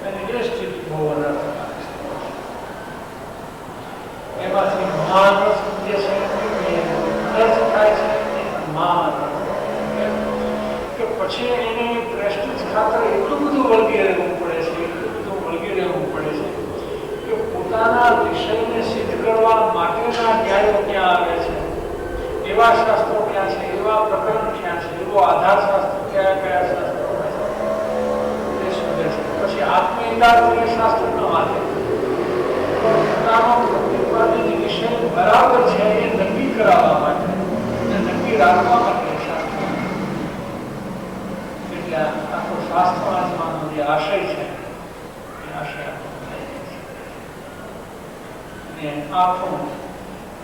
S2: અને એ સ્થિતિ બહુ અનર્થકારક છે. એમાંથી મહાનર્થ જે છે અનર્થ થાય છે કે પછી એને પ્રેસ્ટીજ ખાતર એટલું બધું વળગી રહેવું પડે છે, એટલું બધું વળગી રહેવું પડે છે કે પોતાના વિષયને સિદ્ધ કરવા માટેના ન્યાયો ક્યાં આવે છે, એવા શાસ્ત્રો ક્યાં છે, એવા પ્રકરણ ક્યાં છે, એવો આધાર શાસ્ત્ર કયા કયા શાસ્ત્રો એ શોધે છે. પછી આત્મહિતાર્થ શાસ્ત્ર ન વાંચે, પોતાનો પ્રતિપાદિત વિષય બરાબર છે એ નક્કી કરાવવા માટે નક્કી રાખવા માટે શાસ્ત્ર. એટલે આખો શાસ્ત્ર વાંચવાનો જે આશય છે એ આશય અને આખો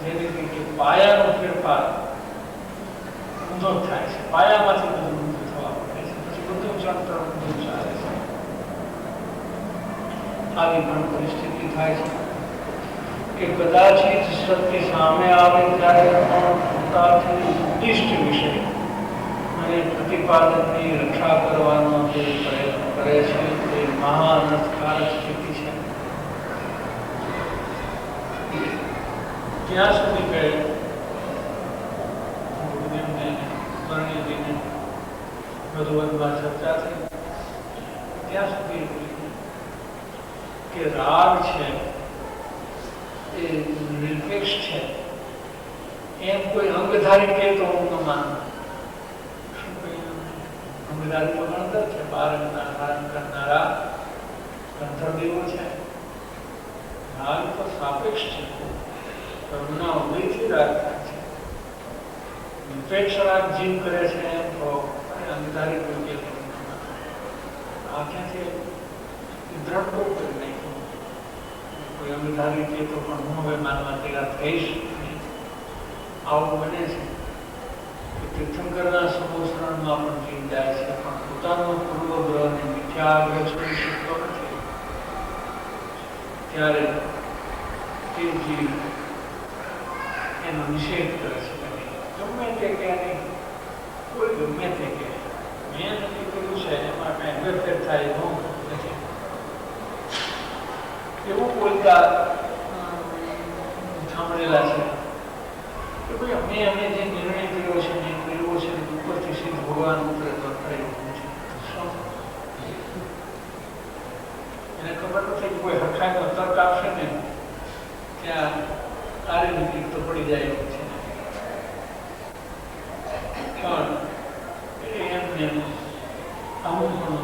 S2: જેને કે પાયાનો ફેરફાર ઊંધો થાય છે, પાયામાંથી બધું ઊંધું થવા પડે છે, પછી બધું ચણતર ઊંધું ચાલે છે. આવી પણ પરિસ્થિતિ થાય છે કે કદાચિત સત્ય સામે આવે ત્યારે પણ પોતાથી ઉદ્દિષ્ટ વિષય અને પ્રતિપાદનની રક્ષા કરવાનો જે પ્રયત્ન કરે છે તે મહાઅનર્થકારક સ્થિતિ છે. જ્યાં સુધી કહે ગુરુદેવને વર્ણિજીને ભગવદમાં ચર્ચા થઈ ત્યાં સુધી કે રાગ છે એ નિરપેક્ષ છે એમ કોઈ અંગધારી કે તો હું ન માનું. અંગધારી તો ગણતર છે, 12 અંગના ધારણ કરનારા ગંધર્વદેવો છે. રાગ તો સાપેક્ષ છે, કર્મના ઉદયથી રાગ થાય છે. નિરપેક્ષ રાગ જીવ કરે છે એમ તો અંગધારી કોઈ કે તો આ ક્યાંથી દ્રઢ બહુ કરી નાખ્યું. કોઈ અંગધારી કે તો પણ હું હવે માનવા તૈયાર થઈશ નહીં. આવું બને છે કે તીર્થંકરના સમોસરણમાં પણ જીવ જાય છે પણ પોતાનો પૂર્વગ્રહને મિથ્યાગ્રહ છોડી શકતો નથી. ત્યારે તે જીવ એનો નિષેધ કરે છે. ગમે તે કે નહીં, કોઈ ગમે તે કે મેં નક્કી કર્યું છે એમાં કાંઈ વેરફેર થાય એવું નથી. એવું બોલતા સાંભળેલા છે કે ભાઈ અમે જે નિર્ણય કર્યો છે જે કર્યો છે ઉપરથી સિદ્ધ ભગવાન ઉતરે તો થયું છે. એને ખબર નથી કે કોઈ હરખાઈનો તર્ક આપશે ને ત્યાં સારી રીતે તો પડી જાય એવું છે. પણ એમને અમુક પણ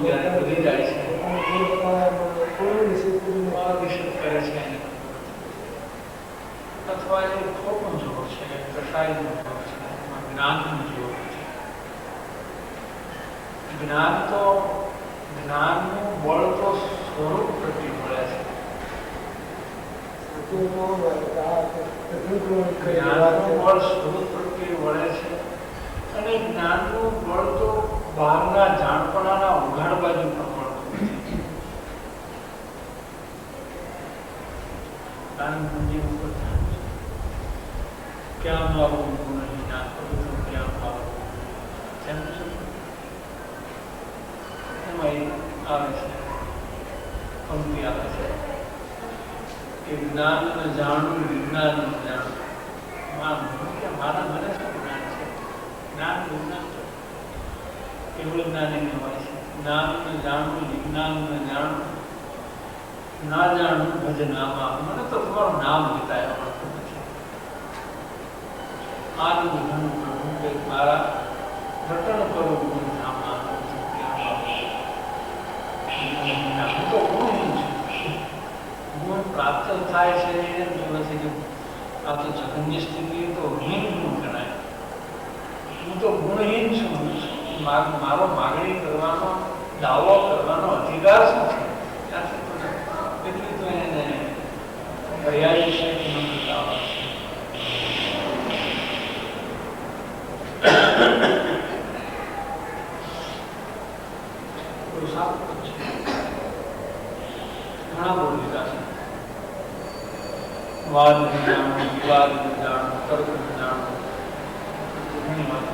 S2: જ્ઞાનનું જીવન છે. જ્ઞાનનું બળ તો સ્વરૂપ પ્રત્યે મળે છે. જ્ઞાનનું બળ સ્વરૂપ પ્રત્યે વળે છે અને જ્ઞાનનું બળ તો બહારના જાણપણાના ઉઘાડ બાજુ પણ મળતું નથી. ક્યાં મારું ઊંધું નહીં, ના કરું છું ક્યાં મારું એમાં આવે છે, પંક્તિ આવે છે કે જ્ઞાન જાણવું, વિજ્ઞાન જાણવું. મારા મને શું જ્ઞાન છે? જ્ઞાન વિજ્ઞાન છે, કેવળ જ્ઞાન એને હોય છે. જ્ઞાન જાણવું, વિજ્ઞાન જાણવું, ના જાણવું ભજનામાં. મને તો તમારું નામ લેતા આવડતું નથી. આનંદ ઘણું પ્રભુ કે મારા રટણ કરો ગુણ ધામા. હું તો ગુણહીન છું. ગુણ પ્રાપ્ત થાય છે એમ જોવે છે કે આ તો જગનની સ્થિતિ તો હીન ગુણ ગણાય. હું તો ગુણહીન છું. મારો માગણી કરવાનો, દાવો કરવાનો અધિકાર શું છે? એટલી તો એને તૈયારી છે કે મને દાવા છે. ઘણા બહુ લીધા છે. વાદ ન જાણવું, વિવાદ ન જાણવું, તર્ક ન જાણવું, ઘણી વાત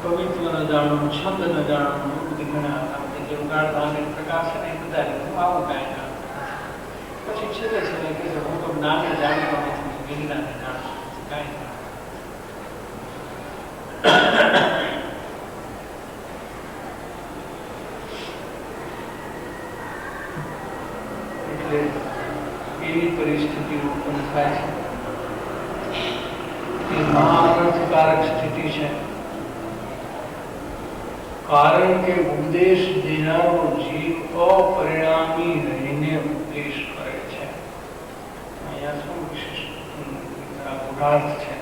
S2: કવિત્વ ન જાણવું, છંદ ન જાણવું, બધી ઘણા આપણે જે ઉગાડતા અને પ્રકાશ છે ને એ બધા હું આવું કાંઈ જાણું. પછી છેલ્લે છેલ્લે કે હું તો જ્ઞાનને જાણતો નથી, વિજ્ઞાનને જાણતો નથી, કાંઈ જાણું. એવી પરિસ્થિતિ ઉત્પન્ન થાય છે એ મહાઅનર્થકારક સ્થિતિ છે. કારણ કે ઉપદેશ દેનારો જીવ અપરિણામી રહીને ઉપદેશ કરે છે. અહીંયા શું વિશેષ ગુણાર્થ છે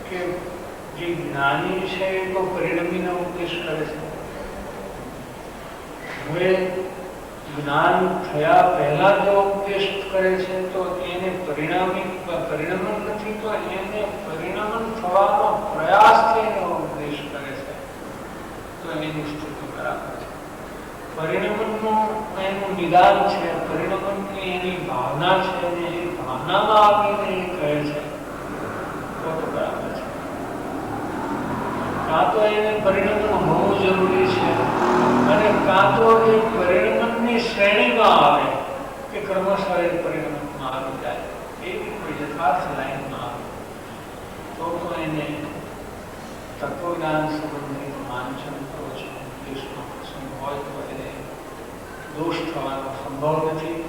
S2: કે જે જ્ઞાની છે એ તો પરિણમીનો ઉપદેશ કરે છે. હવે જ્ઞાન થયા પહેલા જો ઉપદેશ કરે છે તો એને પરિણમન નથી, તો એને પરિણમન થવાનો પ્રયાસથી એનો ઉપદેશ કરે છે તો એની સ્થિતિ બરાબર છે. પરિણમનનું એનું નિદાન છે, પરિણમનની એની ભાવના છે અને એ ભાવનામાં આવીને એ કહે છે તો બરાબર છે. કાં તો એને પરિણમન હોવું જરૂરી છે અને કાં તો એ પરિણમનની શ્રેણીમાં આવે કે ક્રમશઃ એ પરિણમનમાં આવી જાય, એવી કોઈ યથાર્થ લાઈનમાં આવે તો એને તત્વજ્ઞાન સંબંધિત વાંચન પ્રવચન ઉપદેશનો પ્રસંગ હોય તો એને દોષ થવાનો સંભવ નથી.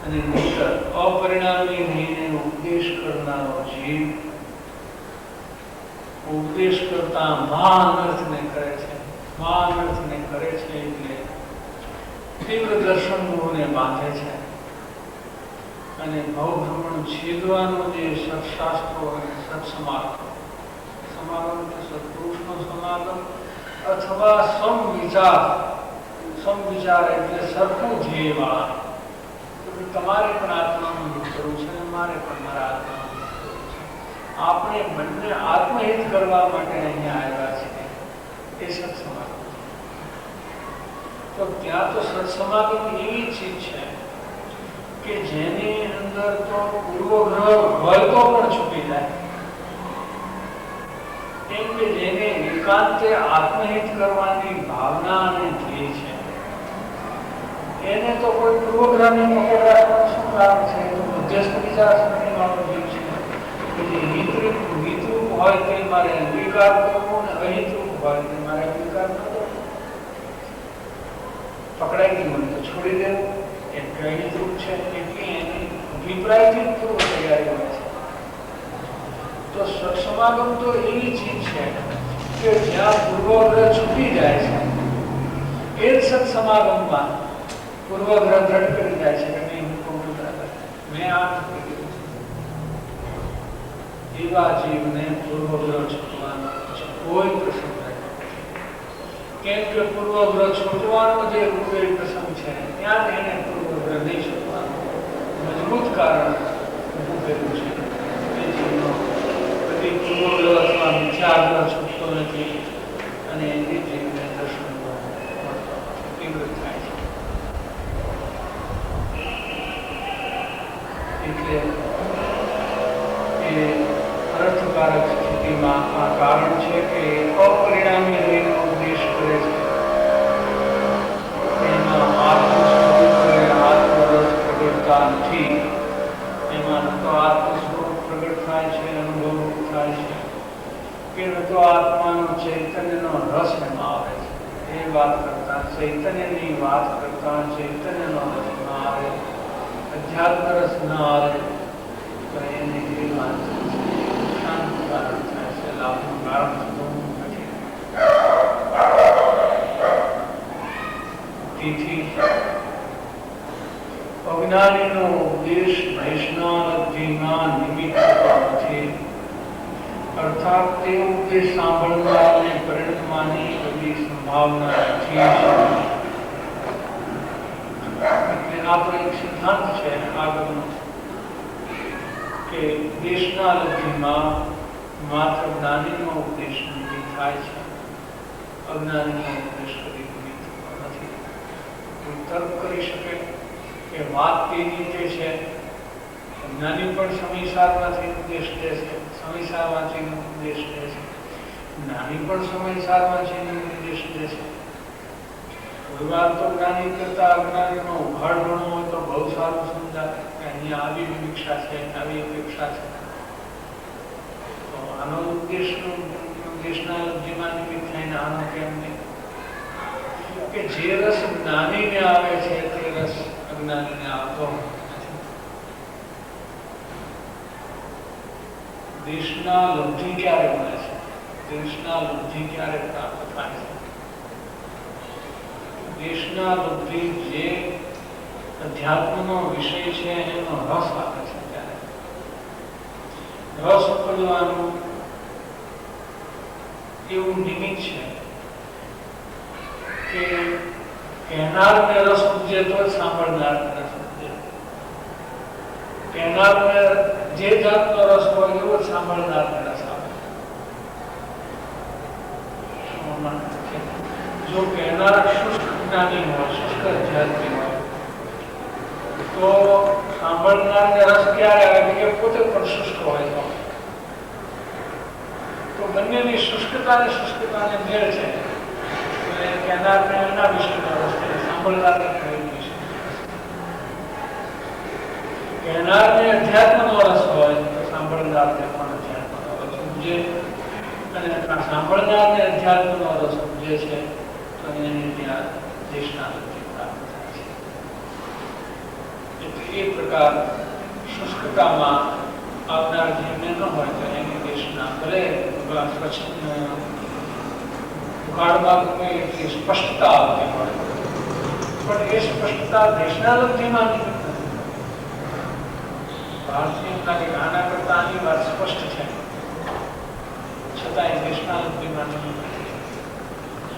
S2: અને નહીંતર અપરિણામી રહીને ઉપદેશ કરનારો જીવ ઉપદેશ કરતા મહાઅનર્થને કરે છે. મહાઅનર્થને કરે છે એટલે તીવ્ર દર્શન મોહને બાંધે છે અને ભવભ્રમણ છેદવાનો જે સત્શાસ્ત્રો અને સત્સમાગમ, સમાગમ કે સત્પુરુષનો સમાગમ અથવા સમવિચાર એટલે સરખું ધ્યેયવાળા કે તમારે પણ આત્માનું દુઃખ કરવું છે અને મારે પણ મારા આત્માનું દુઃખ કરવું છે, આપણે બંને આત્મહિત કરવા માટે અહીંયા આવ્યા છીએ, એ સત્સમાગમ. તો ત્યાં તો સત્સમાગમ એવી ચીજ છે કે જેની અંદર તો પૂર્વગ્રહ હોય તો પણ છૂટી જાય. કેમ કે જેને એકાંતે આત્મહિત કરવાની ભાવના અને ધ્યેય છે એને તો કોઈ પૂર્વગ્રહને પકડ રાખવાનું શું કારણ છે? તો મધ્યસ્થ વિચારસરણી વાળો જીવ છે કે જે હિતરૂપ હોય તે મારે અંગીકાર કરવો અને અહિતરૂપ હોય તે મારે અંગીકાર કરવો. પકડાઈ ગઈ મને તો છોડી દેવું એ અહિતરૂપ છે એટલી એની અભિપ્રાયથી પૂર્વ તૈયારી હોય છે. તો સત્સમાગમ તો એવી ચીજ છે કે જ્યાં પૂર્વગ્રહ છૂટી જાય છે એ જ સત્સમાગમમાં પૂર્વગ્રહ દ્રઢ કરી જાય છે કે નહીં હું કહું બરાબર, મેં આ કરી દીધું છે. એવા જીવને પૂર્વગ્રહ છૂટવાનો કોઈ પ્રસંગ નથી. કેમ કે પૂર્વગ્રહ છૂટવાનો જે કોઈ પ્રસંગ છે ત્યાં જ એને પૂર્વગ્રહ નહીં છૂટવાનું મજબૂત કારણ ઊભું કર્યું છે. એ જીવનો બધી પૂર્વગ્રહ અથવા મિથ્યાગ્રહ છૂટતો નથી અને એ જીવને દર્શન તીવ્ર થાય છે. એટલે એ અર્થકારક સ્થિતિમાં આ કારણ છે કે અપરિણામી રહીને ઉપદેશ કરે છે. એમાં આત્મ સ્વરૂપ અને આત્મરસ પ્રગટતા નથી. એમાં ન તો આત્મ સ્વરૂપ પ્રગટ થાય છે, અનુભવ થાય છે, કે ન તો આત્માનો ચૈતન્યનો રસ એમાં આવે છે. એ વાત કરતા ચૈતન્યની વાત કરતા ચૈતન્યનો રસ ન આવે, અધ્યાત્મ રસ ન આવે તો એને એ વાત નુકસાનનું કારણ થાય છે, લાભનું કારણ થતું નથી. તેથી અજ્ઞાનીનો ઉપદેશ વૈષ્ણવમાં નિમિત્ત નથી, અર્થાત તે ઉપદેશ સાંભળનારને પરિણમવાની બધી સંભાવના નથી. એટલે આપણો એક સિદ્ધાંત છે આગળનો કે દેશના લબ્ધિમાં માત્ર જ્ઞાનીનો ઉપદેશ નિમિત્ત થાય છે, અજ્ઞાનીનો ઉપદેશ કદી નિમિત્ત નથી. કોઈ તર્ક કરી શકે કે વાત તે રીતે છે, જ્ઞાની પણ સમયસારમાંથી ઉપદેશ દે છે, સમયસારવાંચીનો ઉપદેશ દે છે, જ્ઞાની પણ સમયસારવાંચીનો ઉપદેશ દે છે. કોઈ વાર તો જ્ઞાની કરતા અજ્ઞાનીનો ઉઘાડ ગણવો હોય તો બહુ સારું સમજાય કે અહીંયા આવી વિવિક્ષા છે, આવી અપેક્ષા છે, તો આનો ઉપદેશના લબ્ધિમાં નિમિત્ત થઈને આનો કેમ નહીં? કે જે રસ જ્ઞાનીને આવે છે તે રસ અજ્ઞાનીને આવતો નથી. દેશના લબ્ધિ ક્યારે મળે છે? દેશના લબ્ધિ ક્યારે પ્રાપ્ત થાય છે? દેશના લબ્ધિ જે અધ્યાત્મનો વિષય છે એનો રસ આપે છે ત્યારે રસ ઉપજવાનું એવું નિમિત્ત છે કે કહેનારને રસ ઉપજે તો જ સાંભળનારને રસ ઉપજે. કહેનારને જે જાતનો રસ હોય એવો જ સાંભળનારને રસ આવે. જો કહેનાર શુષ્ક જ્ઞાની હોય, શુષ્ક અધ્યાત્મી હોય તો સાંભળનારને રસ ક્યારે આવે કે પોતે પણ શુષ્ક હોય તો બંનેની શુષ્કતાને મેળ છે. કહેનારને એના વિષયનો રસ છે, સાંભળનારને કહેનારને અધ્યાત્મનો રસ હોય તો સાંભળનારને પણ અધ્યાત્મનો રસ ઉપજે, અને સાંભળનારને અધ્યાત્મનો રસ ઉપજે છે તો એની ત્યાં દેશના લબ્ધિ પ્રાપ્ત થાય છે. એટલે એ પ્રકાર શુષ્કતામાં આવનાર જીવને ન હોય તો એની દેશના ભલે ઉઘાડમાં ગમે એટલી સ્પષ્ટતા આવતી હોય પણ એ સ્પષ્ટતા દેશના લબ્ધિમાં નિમિત્ત નથી. ભારતીય કે આના કરતા આની વાત સ્પષ્ટ છે છતાં એ દેશના લબ્ધિમાં નિમિત્ત નથી.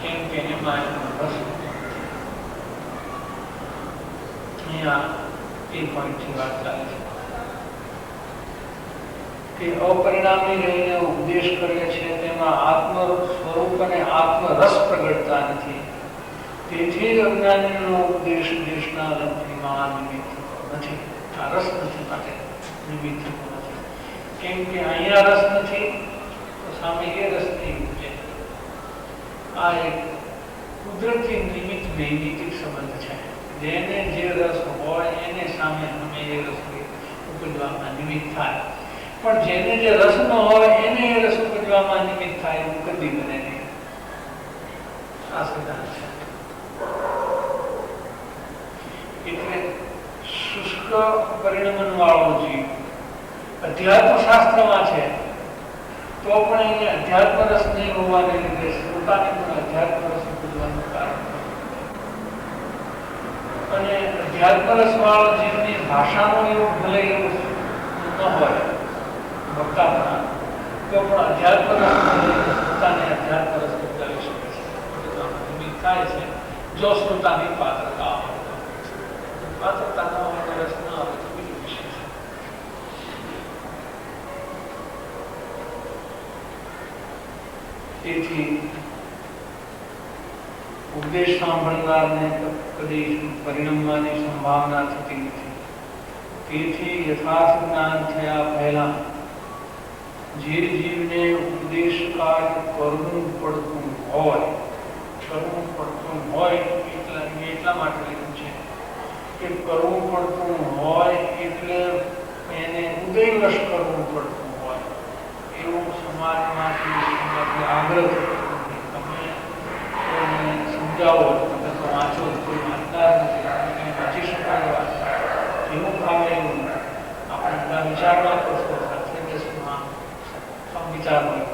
S2: કેમ કે એમાં એનો રસ અહીંયા એ પોઈન્ટથી વાત ચાલે છે કે અપરિણામી રહીને ઉપદેશ કરે છે તેમાં આત્મ સ્વરૂપ અને આત્મરસ પ્રગટતા નથી. તેથી જ અજ્ઞાનીનો ઉપદેશ દેશના લબ્ધિમાં નિમિત્ત નથી. આ રસ નથી માટે નિમિત્ત નથી. કેમ કે અહીંયા રસ નથી તો સામે એ રસ નહીં ઉપજે. આ એક કુદરતી નિમિત્ત નૈમિતિક સંબંધ છે. જેને જે રસ હોય એને સામે અમે એ રસ ઉપજવામાં નિમિત્ત થાય, પણ જેને જે રસ ન હોય એને એ રસ ઉપજવામાં નિમિત્ત થાય એવું કદી બને નહીં. આ સિદ્ધાંત છે. એટલે શુષ્ક પરિણમન વાળો જીવ અધ્યાત્મ શાસ્ત્રમાં છે તો પણ એને અધ્યાત્મ રસ નહીં હોવાને લીધે પોતાને પણ અધ્યાત્મ રસ ઉપજવાનું કારણ, અને અધ્યાત્મ રસ વાળો જીવની ભાષાનો એવું ભલે એવું ન હોય વક્તા તો પણ અધ્યાત્મ પોતાને અધ્યાત્મ રસ બદલાવી શકે છે. પોતાનો નિમિત્ત થાય છે જો શ્રોતાની પાત્રતા હોય તો. પાત્રતા ન હોય તો રસ ન આવે તો બીજું વિષય છે. તેથી ઉપદેશ સાંભળનારને કદી પરિણમવાની સંભાવના થતી નથી. તેથી યથાર્થ જ્ઞાન થયા પહેલા જે જીવને ઉપદેશ કાર્ય કરવું પડતું હોય એટલા માટે લીધું છે કે કરવું પડતું હોય એટલે એને ઉદયવશ કરવું પડતું હોય એવું સમાજમાંથી આગ્રહ તમે કોઈને સમજાવો તમે તો વાંચો કોઈ વાંચનાર નથી વાંચી શકાય એવું ભાવે એવું આપણે બધા વિચારવા કરશો સાથે દેશમાં વિચાર હોય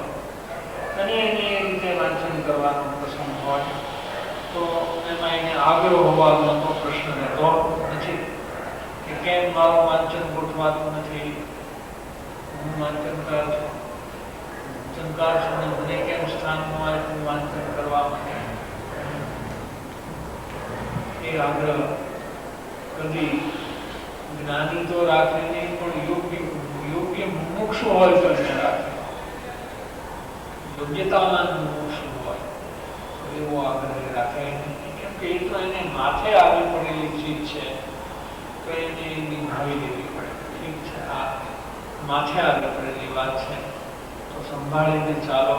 S2: અને એને એ રીતે વાંચન કરવાનો પ્રસંગ હોય તો એમાં એને આગ્રહ હોવાનો તો પ્રશ્ન રહેતો નથી કે કેમ મારું વાંચન ગોઠવાતું નથી, હું વાંચનકાર છું, વાંચનકાર છું ને મને કેમ સ્થાન મળે હું વાંચન કરવા માટે. એ આગ્રહ કદી જ્ઞાની તો રાખે નહીં પણ યોગ્ય મુમુક્ષુ હોય તો એને રાખે. યોગ્યતાવાન મુમુક્ષુ હોય તો એવો આગ્રહ રાખે નહીં, કેમ કે એ તો એને માથે આવી પડેલી ચીજ છે તો એને નિભાવી દેવી પડે. ઠીક છે, આ માથે આવી પડેલી વાત છે તો સંભાળીને ચાલો,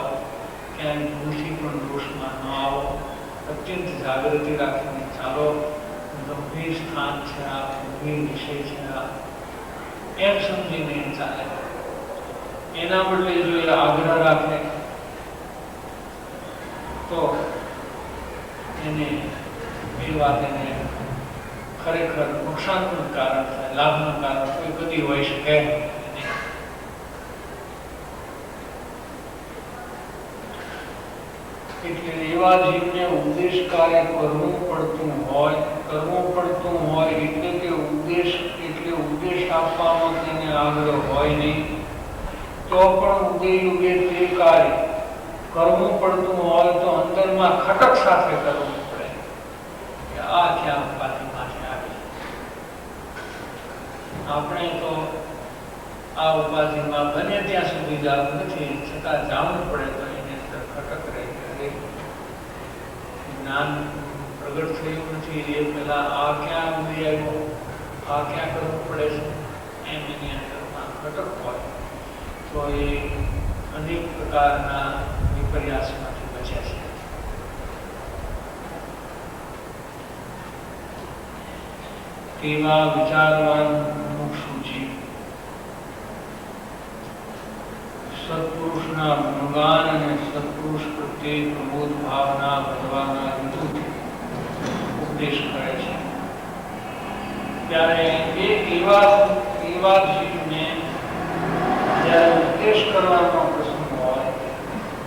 S2: ક્યાંય ભૂલથી પણ દોષમાં ન આવો, અત્યંત જાગૃતિ રાખીને ચાલો. ગંભીર સ્થાન છે આ, ગંભીર વિષય છે આ, એમ સમજીને ચાલે. એના બદલે જો એ આગ્રહ રાખે તો એને એ વાત એને ખરેખર નુકસાનનું કારણ થાય, લાભનું કારણ કોઈ કદી હોઈ શકે નહીં. એટલે એવા જીવને ઉપદેશ કાર્ય કરવું પડતું હોય એટલે કે ઉપદેશ આપવામાં તેને આગ્રહ હોય નહીં તો પણ ઉદય યુગે તે કાર્ય કરવું પડતું હોય તો અંદરમાં ખટક સાથે કરવું પડે કે આ ક્યાં ઉપાધિમાંથી આવી. આપણે તો આ ઉપાધિમાં બને ત્યાં સુધી જવું નથી, છતાં જવું પડે તો એની અંદર ખટક રહી. જ્ઞાન પ્રગટ થયું નથી એ પહેલા આ ક્યાં ઉદય આવ્યો, આ ક્યાં કરવું પડે છે, એમ એની અંદરમાં ખટક હોય તો એ અનેક પ્રકારના વિપર્યાસમાંથી બચે છે. તેવા વિચારવાન મુમુક્ષુ જીવ સત્પુરુષના ગુણગાન અને સત્પુરુષ પ્રત્યે પ્રબોધ ભાવના વધવાના હેતુથી ઉપદેશ કરે છે. ત્યારે એવા જીવને જ્યારે ઉપદેશ કરવાનો પ્રસંગ હોય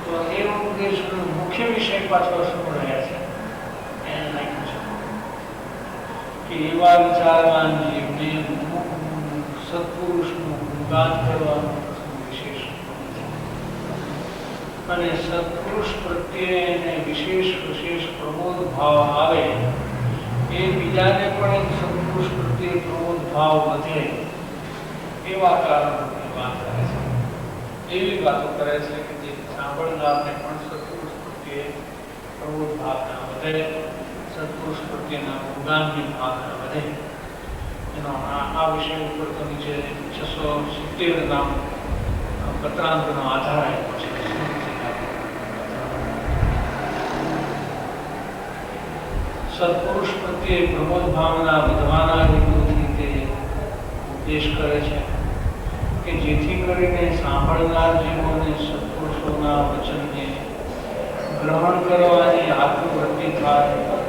S2: તો એ ઉપદેશનો મુખ્ય વિષય પાછો શું રહે છે એને લખ્યું છે કે એવા વિચારવાન જીવને સત્પુરુષનું ગુણગાન કરવાનો અને સત્પુરુષ પ્રત્યે એને વિશેષ પ્રબોધ ભાવ આવે, એ બીજાને પણ સત્પુરુષ પ્રત્યે પ્રબોધ ભાવ વધે એવા કારણોની વાત કરે છે. એવી વાતો કરે છે કે જે સાંભળનારને પણ સત્પુરુષ પ્રત્યે પ્રબોધ ભાવના વધે, સત્પુરુષ પ્રત્યેના ગુણગાનની ભાવના વધે. એનો આ વિષય ઉપર તો નીચે 670 નામ પત્રાંતનો આધાર આપ્યો છે. સત્પુરુષ પ્રત્યે પ્રબોધ ભાવના વધવાના હેતુથી તે ઉપદેશ કરે છે કે જેથી કરીને સાંભળનાર જીવોને સત્પુરુષોના વચનને ગ્રહણ કરવાની આત્મવૃત્તિ થાય.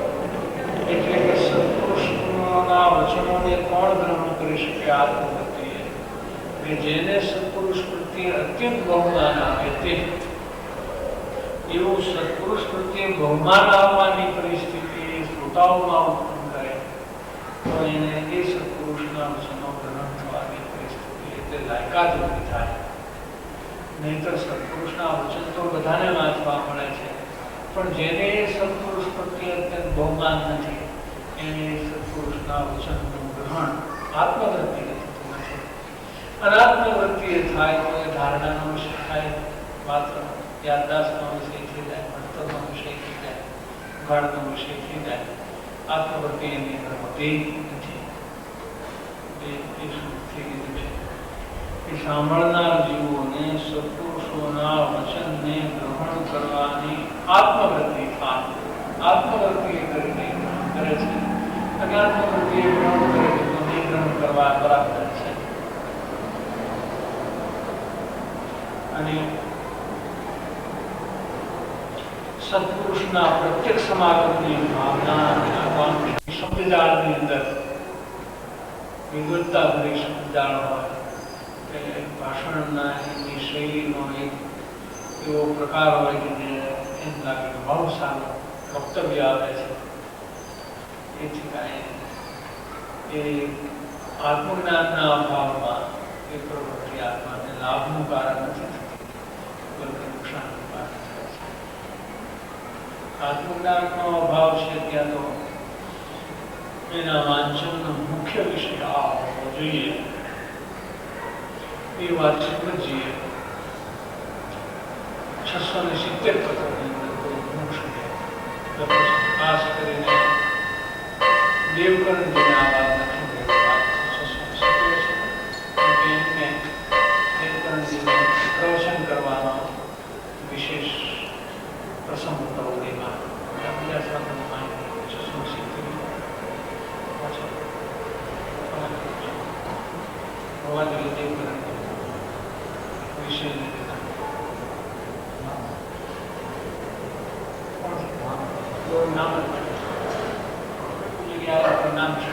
S2: એટલે કે સત્પુરુષોના વચનોને કોણ ગ્રહણ કરી શકે આત્મવૃત્તિ કે જેને સત્પુરુષ પ્રત્યે અત્યંત બહુમાન આવે તે. એવું સત્પુરુષ પ્રત્યે બહુમાન આવવાની પરિસ્થિતિ શ્રોતાઓમાં ઉત્પન્ન કરે તો એને એ સત્પુરુષના વચનો ગ્રહણ થવાની પરિસ્થિતિ એટલે લાયકાત ઊભી થાય. નહીંતર સત્પુરુષના વચન તો બધાને વાંચવા મળે છે, પણ જેને સત્પુરુષ પ્રત્યે અત્યંત બહુમાન નથી એને સત્પુરુષના વચનનું ગ્રહણ આત્મવૃત્તિએ થતું નથી. અનાત્મવૃત્તિએ થાય તો એ ધારણાનો વિષય થાય, માત્ર યાદદાસ્તનો વિષય થઈ જાય, ભણતરનો વિષય થઈ જાય, ગાળનો વિષય થઈ જાય. આત્મવૃત્તિ એની અંદર હોતી નથી. એ શું થઈ ગયું છે? એ સાંભળનાર જીવોને સત્પુરુષોના વચનને ગ્રહણ કરવાની આત્મવૃત્તિ થાય. આત્મવૃત્તિ કરીને ગ્રહણ કરે છે, અને આત્મવૃત્તિ ગ્રહણ કરે છે તો નિગ્રહણ કરવા બરાબર છે. અને સત્પુરુષના પ્રત્યક્ષ સમાગમની ભાવના અને આકાંક્ષા શબ્દજાળની અંદર વિગતતા ભરી શબ્દજાળ હોય, ભાષણના એની શૈલીનો એક એવો પ્રકાર હોય કે જે એમ લાગે કે બહુ સારું વક્તવ્ય આવે છે. એથી કાંઈ એ આત્મજ્ઞાનના અભાવમાં એ પ્રવૃત્તિ આત્માને લાભનું કારણ નથી થતી, બલકે નુકસાનનું કારણ થાય છે. આત્મજ્ઞાનનો અભાવ છે ત્યાં તો એના વાંચનનો મુખ્ય વિષય આ હોવો જોઈએ. એ વાત સમજીએ. 670 પત્રની અંદર કોઈ મોક્ષને ખાસ કરીને દેવકરણજીને આ વાત નથી વાત 670 છે. એમને દેવકરણજીને પ્રવચન કરવાનો વિશેષ પ્રસંગ હતો. એમાં બીજા સાધનોમાં 670 હોવા જોઈએ દેવકરણ વિશે નામ જગ્યાએ નામ છે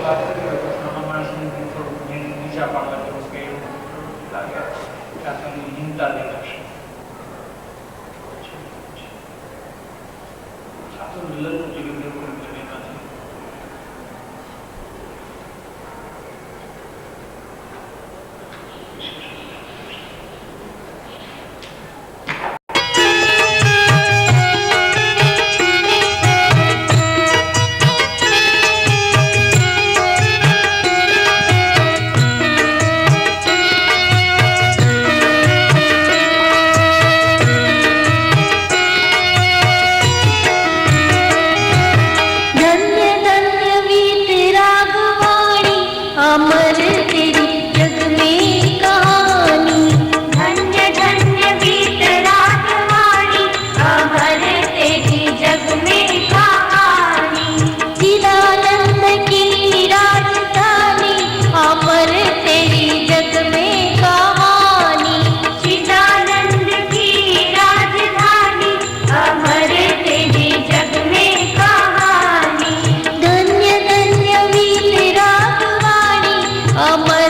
S2: વાત કરી સામા માણસને થોડુંક નીચા પાડવા જેવું કે એવું લાગે ત્યાં તેની હિંતા દેખાશે. આ તો નિર્લજ જેવી દેવકરણ જમીનમાંથી
S4: अमर